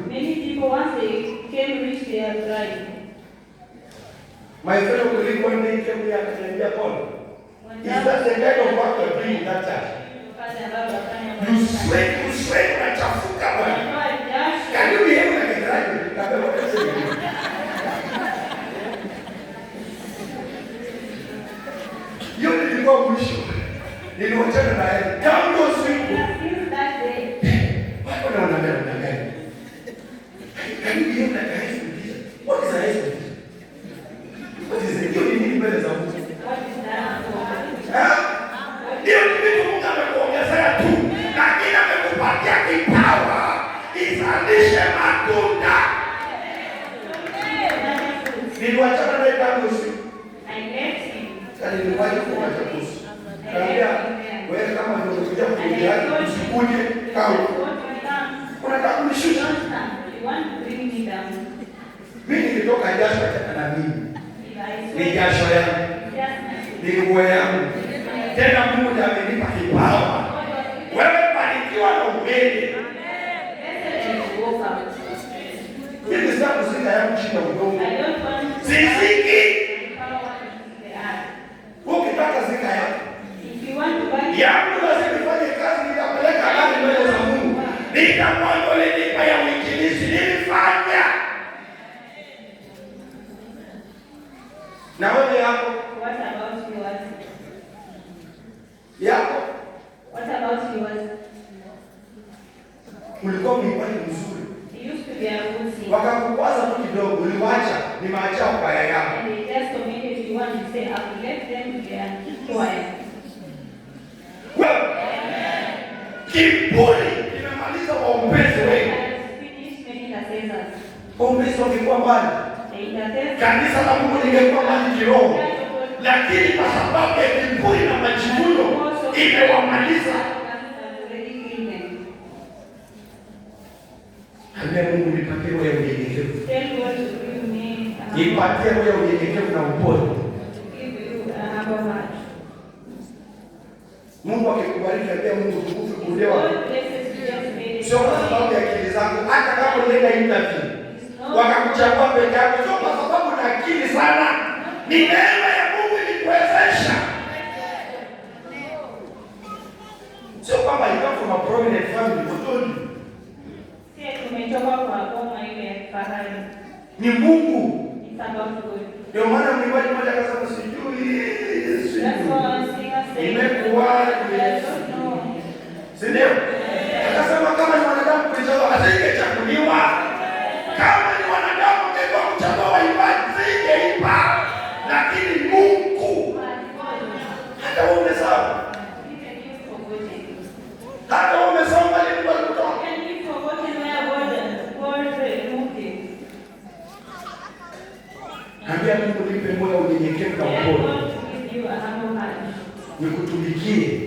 Many people once they came rich, they are dry. My fellow colleague one day came here and said, Paul, is that the kind of work you're doing in that church? You sweat, unachafuka bwana. Can you behave like a graduate? Kabla wakati. Hiyo nilikuwa mwisho. Niliwachana na yeye. Tangu siku. Wako na wanadamu na gani? Can you behave like a high school teacher? What is a high school teacher? What is it? Hiyo ni nini mbele za Mungu? Hiyo ni vitu Mungu amekuongezea tu. Lakini amekupatia kipawa izalishe matunda. Niliwachana naye tangu siku. Niliwahi kuacha kusi. Kaambia wewe kama ndio umekuja kuja usikuje kau. Unataka kunishusha? Mimi nilitoka jasho na mimi. Ni jasho yangu. Ni nguo yangu. Tena Mungu ndiye amenipa kipawa. Wewe barikiwa na umeni. Mimi sasa kuzika yangu chini ya udongo. Siziki. Ukitaka zika yako. Yangu lazima nifanye kazi nikapeleka hadi mbele za Mungu. Nikamwambia nipa ya uinjilisti nilifanya. Na wewe yako? What about yours? Yako? What about yours? Ulikuwa mwimbaji mzuri. You used to be a good singer. Wakakukwaza tu kidogo, uliwacha, nimeacha kwaya yako. And they just committed you want to say, I will let them their choir. Well, kiburi kinamaliza waombezi wengi. Finished many intercessors. Waombezi wangekuwa mbali. The intercessors. Kanisa la Mungu lingekuwa mbali kiroho. Lakini kwa sababu ya kiburi na majivuno imewamaliza. Ambia Mungu nipatie roho ya unyenyekevu. Nipatie roho ya unyenyekevu na upole. Mungu akikubariki ambia Mungu tukufu kulewa. Sio kwa sababu ya akili zako, hata kama unaenda interview. Wakakuchagua peke yako, sio kwa sababu una akili sana. Ni neema ya Mungu ilikuwezesha. Sio kwamba you come from a prominent family, kutoni. Tumetoka kwa boma ile ya kifahari. Ni Mungu. Isababu. Ndio maana mwimbaji mmoja akasema sijui. That's why singer said. Imekuwaje? Si ndio? Akasema kama ni wanadamu kulichagua asingechaguliwa. Kama ni wanadamu ungekuwa kuchagua waimbaji singeipa. Lakini Mungu. Hata wewe umesahau. Hata wewe umesahau bali Mungu alikutoa. Ambia Mungu nipe moyo unyenyekevu na upole. Nikutumikie.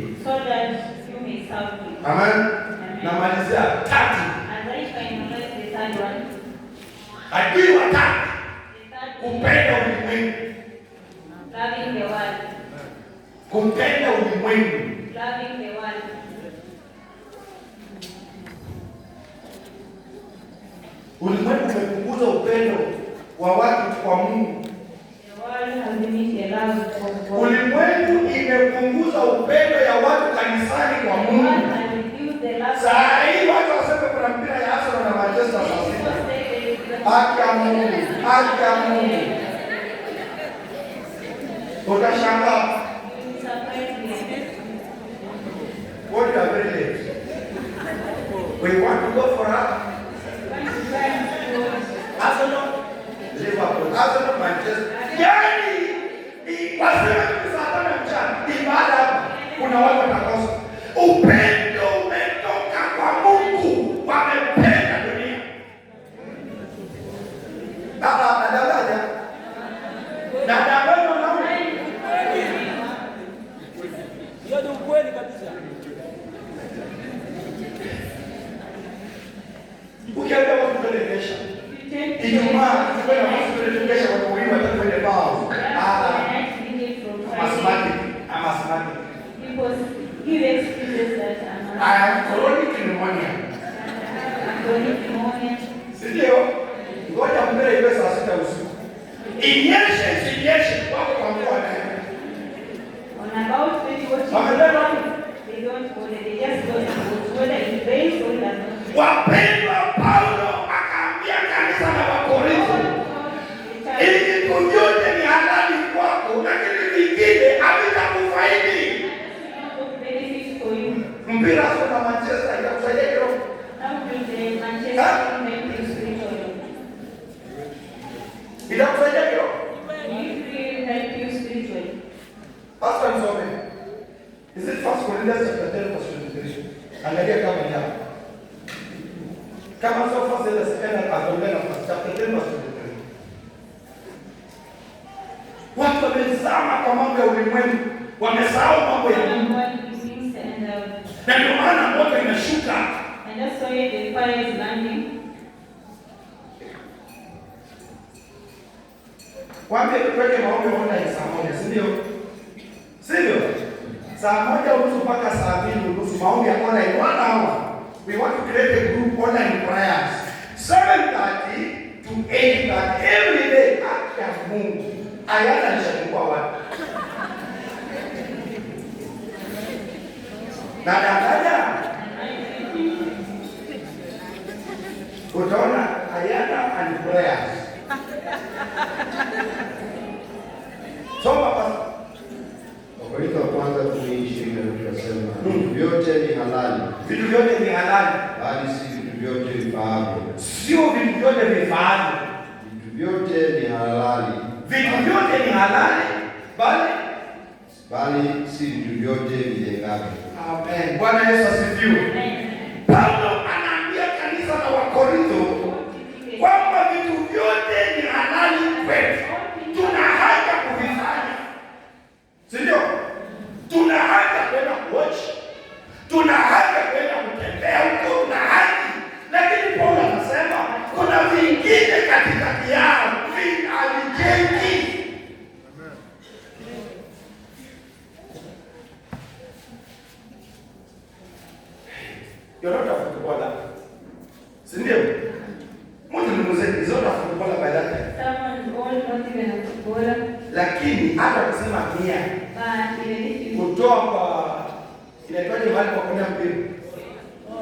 Amen. Namalizia tatu. Adui wa tatu. Kupenda ulimwengu. Kupenda ulimwengu. Ulimwengu umepunguza upendo wa watu kwa Mungu. Ulimwengu imepunguza upendo ya watu kanisani kwa Mungu. Saa hii watu waseme kuna mpira ya Arsenal na Manchester City. Haki ya Mungu, haki ya Mungu. Utashangaa. What you are very late. We want to go for Arsenal, Liverpool, Arsenal, Manchester. Yani, wasema tukisafana mchana, ibada hapa, kuna watu watakosa. Upendo umetoka kwa Mungu, wamependa dunia. Baba, nadanganya. Nadanganya na wewe. Hiyo ni ukweli kabisa. Ukiambia watu kuelekesha. Ijumaa tukiwa na kuelekesha watu wengi watakwenda bao. Mathematics. Because give excuses that I am chronic pneumonia. Sio? Ngoja mbele iwe saa 6 usiku. Inyeshe wako kwa mkoa naye. On about 20 they don't go there, they just go to whether it rains or not. Wapendwa, Paulo akaambia kanisa la Wakorintho, ili kujute ni halali kwako, lakini vingine havitakufaidi. Mpira sio na Manchester itakusaidia kidogo. Itakusaidia kidogo. Pastor Msome. Is it 1 Corinthians chapter 10 verse 23? Angalia kama ni hapo. Kama sio first and second ataongea chapter 10 verse 23. Watu wamezama kwa mambo ya ulimwengu, wamesahau mambo ya Mungu. Na ndio maana moto inashuka. And that's why the fire is landing. Waambie tuweke maombi online saa 1, si ndio? Sivyo? Saa 1:30 mpaka saa 2:30 maombi ya online 1 hour. We want to create a group online prayers. 7:30 to 8:30 every day at Mungu. Ayana nishakuwa wapi? Na dada utaona Ayana and prayers. Soma basi. Wakorintho wa kwanza 10:20 tunasema vyote ni halali. Vitu vyote ni halali, bali si vitu vyote vifaavyo. Sio vitu vyote vifaavyo. Vitu vyote ni halali. Vitu vyote ni halali, bali si vitu vyote vijengavyo. Amen. Bwana Yesu asifiwe. Paulo anaambia kanisa la Wakorintho kwamba vitu vyote ni halali kwetu. Tuna haja kuvifanya. Si ndio? Tuna haja kwenda kuochi. Tuna haja kwenda kutembea huko, tuna haja. Lakini Paulo anasema kuna vingine katikati yao vinajengi. You're not a footballer. Si ndio? Mtu ni mzee, is not a footballer by that time. Someone old, not even a footballer. Lakini hata kusema mia But even if you kutoa kwa inaitwaje mahali kwa kuona mpira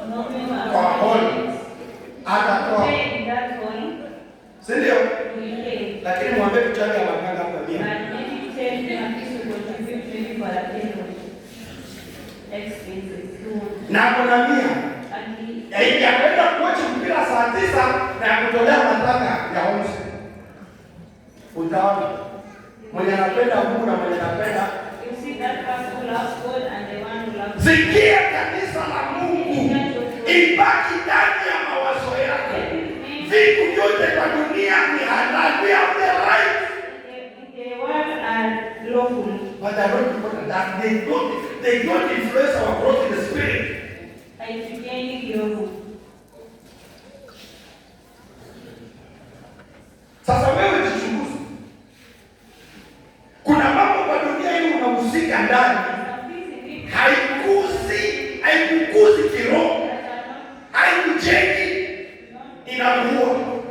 know him kwa hall atatoa, play in that hall, si ndio? we play. Lakini mwambie tuchane ya makanga hapa mia. But maybe 10 at least we contribute maybe for a table expenses. Na kuna mia And he ya kwenda kuochi mpira saa 9 na ya kutolea matanga ya onse. Utaona mwenye anapenda Mungu na mwenye anapenda. you see that person who loves God and the one who loves Zikia kanisa la Mungu ibaki ndani ya mawazo yako. Vitu vyote kwa dunia ni halali. We have the right. the word are lawful. But I don't know that they don't influence our growth in the spirit. Haitujengi kiroho. Sasa wewe jichunguze. Kuna mambo kwa dunia hii unahusika ndani. Haikukuzi kiroho. Haikujengi, inakuua.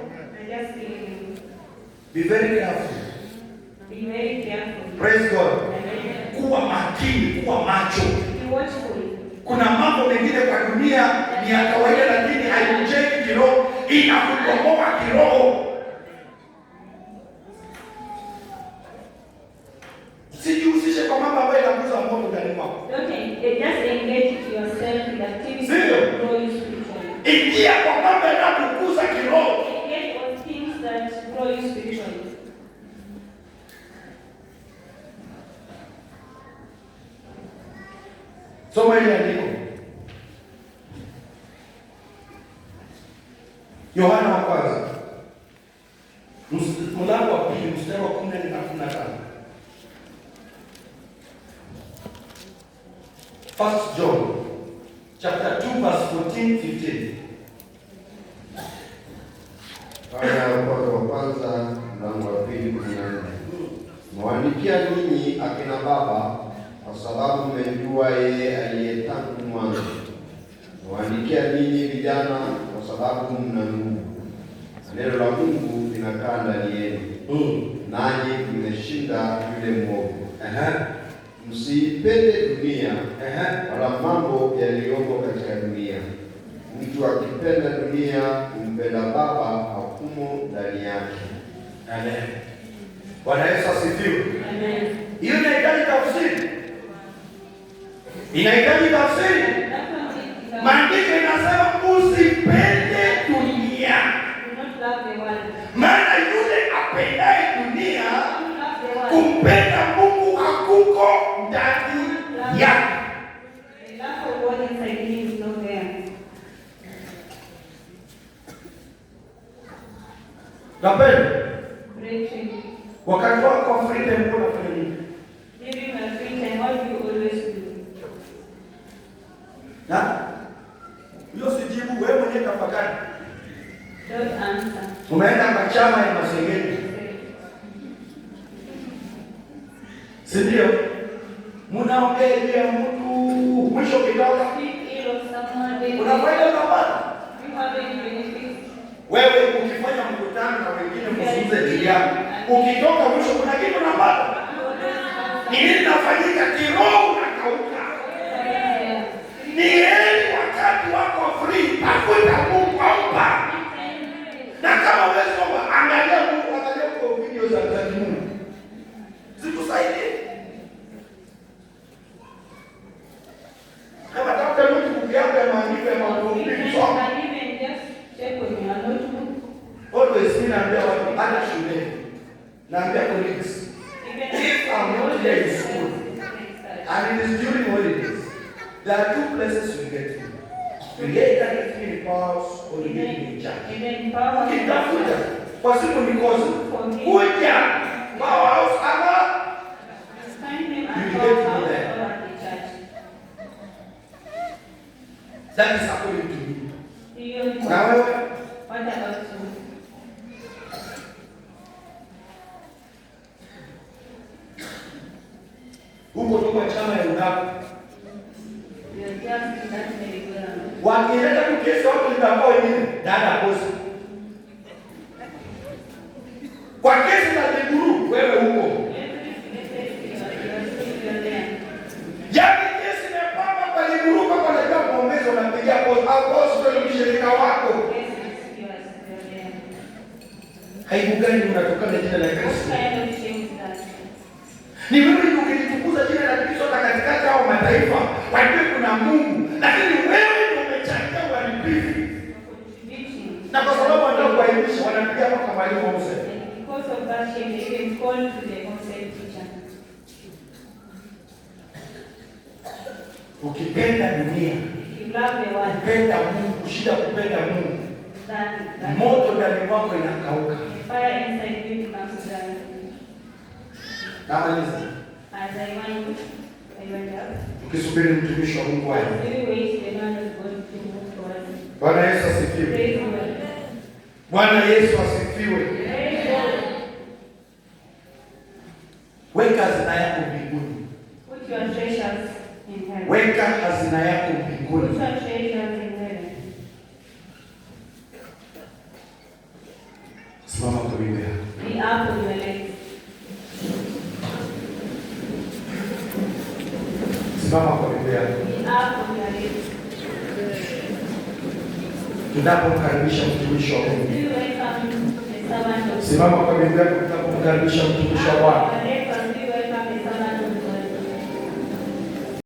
kwa dunia ni ya kawaida, lakini haikujengi kiroho, inakubomoa kiroho. Sijihusishe kwa mambo ambayo yanakuza moto ndani mwako. Don't just engage yourself in activities that grow you spiritually. Ingia kwa mambo yanayokukuza kiroho. Engage on things that grow you spiritually. Soma ile andiko. Yohana wa kwanza. Mlango wa pili mstari wa 14 na 15. First John chapter 2 verse 14 15. Waraka wa kwanza mlango wa pili 14. Mwaandikia ninyi akina baba kwa sababu mmejua yeye aliye tangu mwanzo. Mwaandikia ninyi vijana kwa sababu mna nguvu. Neno la Mungu linakaa ndani yenu. Nanyi mmeshinda yule mwovu. Msiipende dunia wala mambo yaliyoko katika dunia. Mtu akipenda dunia, kumpenda Baba hakumo ndani yake. Amen. Bwana Yesu asifiwe. Amen. Hiyo inahitaji tafsiri. Inahitaji tafsiri. Maandiko inasema usipende dunia. Do not love the world. Maana yule apendaye dunia, Don't love the world. kumpenda Mungu hakuko ndani yake. The love of God inside him is not there. Napenda Brethren, wakati wako wa freedom unafanya nini? during your free time, what do you always do? Na hiyo sijibu, wewe mwenyewe tafakari. Don't answer. Unaenda kwa chama ya Masengeni, si ndio? Mnaongelea mtu mwisho kidogo Speak ill of someone. unafaida unapata. You have any benefits? Wewe ukifanya mkutano na wengine mzungumze juu yako, ukitoka mwisho kuna kitu unapata. Ni nini nafanyika? Kiroho unakauka. Ni heri wakati wako free, tafuta Mungu omba. Na kama wewe omba, angalia Mungu, angalia kwa video za Mungu. Zikusaidie. Kama tafuta mtu kukiamba ya maandiko ya mahubiri soma. Always mimi naambia watu hata shule. Naambia colleagues, if I'm not here in school and it is during holidays, there are two places you get me. You either get me in house or you get me in church. Ukitafuta kwa siku ni kosa. Kuja power house ama that is according to me. Na wewe huko tu kwa chama ya udaku. Wakileta tu kesi watu nitambao wengine dada kosa. Kwa kesi za Liguru wewe huko. Yaani kesi imepamba kwa Liguru kwa ndio muombezo unapigia post au post kwa mshirika wako. Aibu gani unatokana jina la Kristo? Ni wewe ukilitukuza jina la Kristo katikati au mataifa, wajue kuna Mungu, lakini wewe ndio umechangia uharibifu. Na kwa sababu wanataka kuaibisha wanapigia kwa mwalimu Musa. Because of that shame, they even called to the concept teacher. Ukipenda dunia, If you love the world, kupenda Mungu, shida kupenda Mungu, then moto ndani mwako inakauka. the fire inside you becomes dry. Namaliza. As I went up, Ukisubiri mtumishi wa Mungu aje. every way the man is going to move forward. Bwana Yesu asifiwe. Praise God. Bwana Yesu asifiwe. Praise God. Weka hazina yako mbinguni. Put your treasures in heaven. Weka hazina yako Put mbinguni. your treasures in heaven. Simama kwa miguu yako. Be up on your legs. Simama kwa miguu yako. Be up on your legs. tunapomkaribisha mtumishi wa Mungu. We welcome the servant of God. Simama kwa Biblia tunapomkaribisha mtumishi wa Bwana.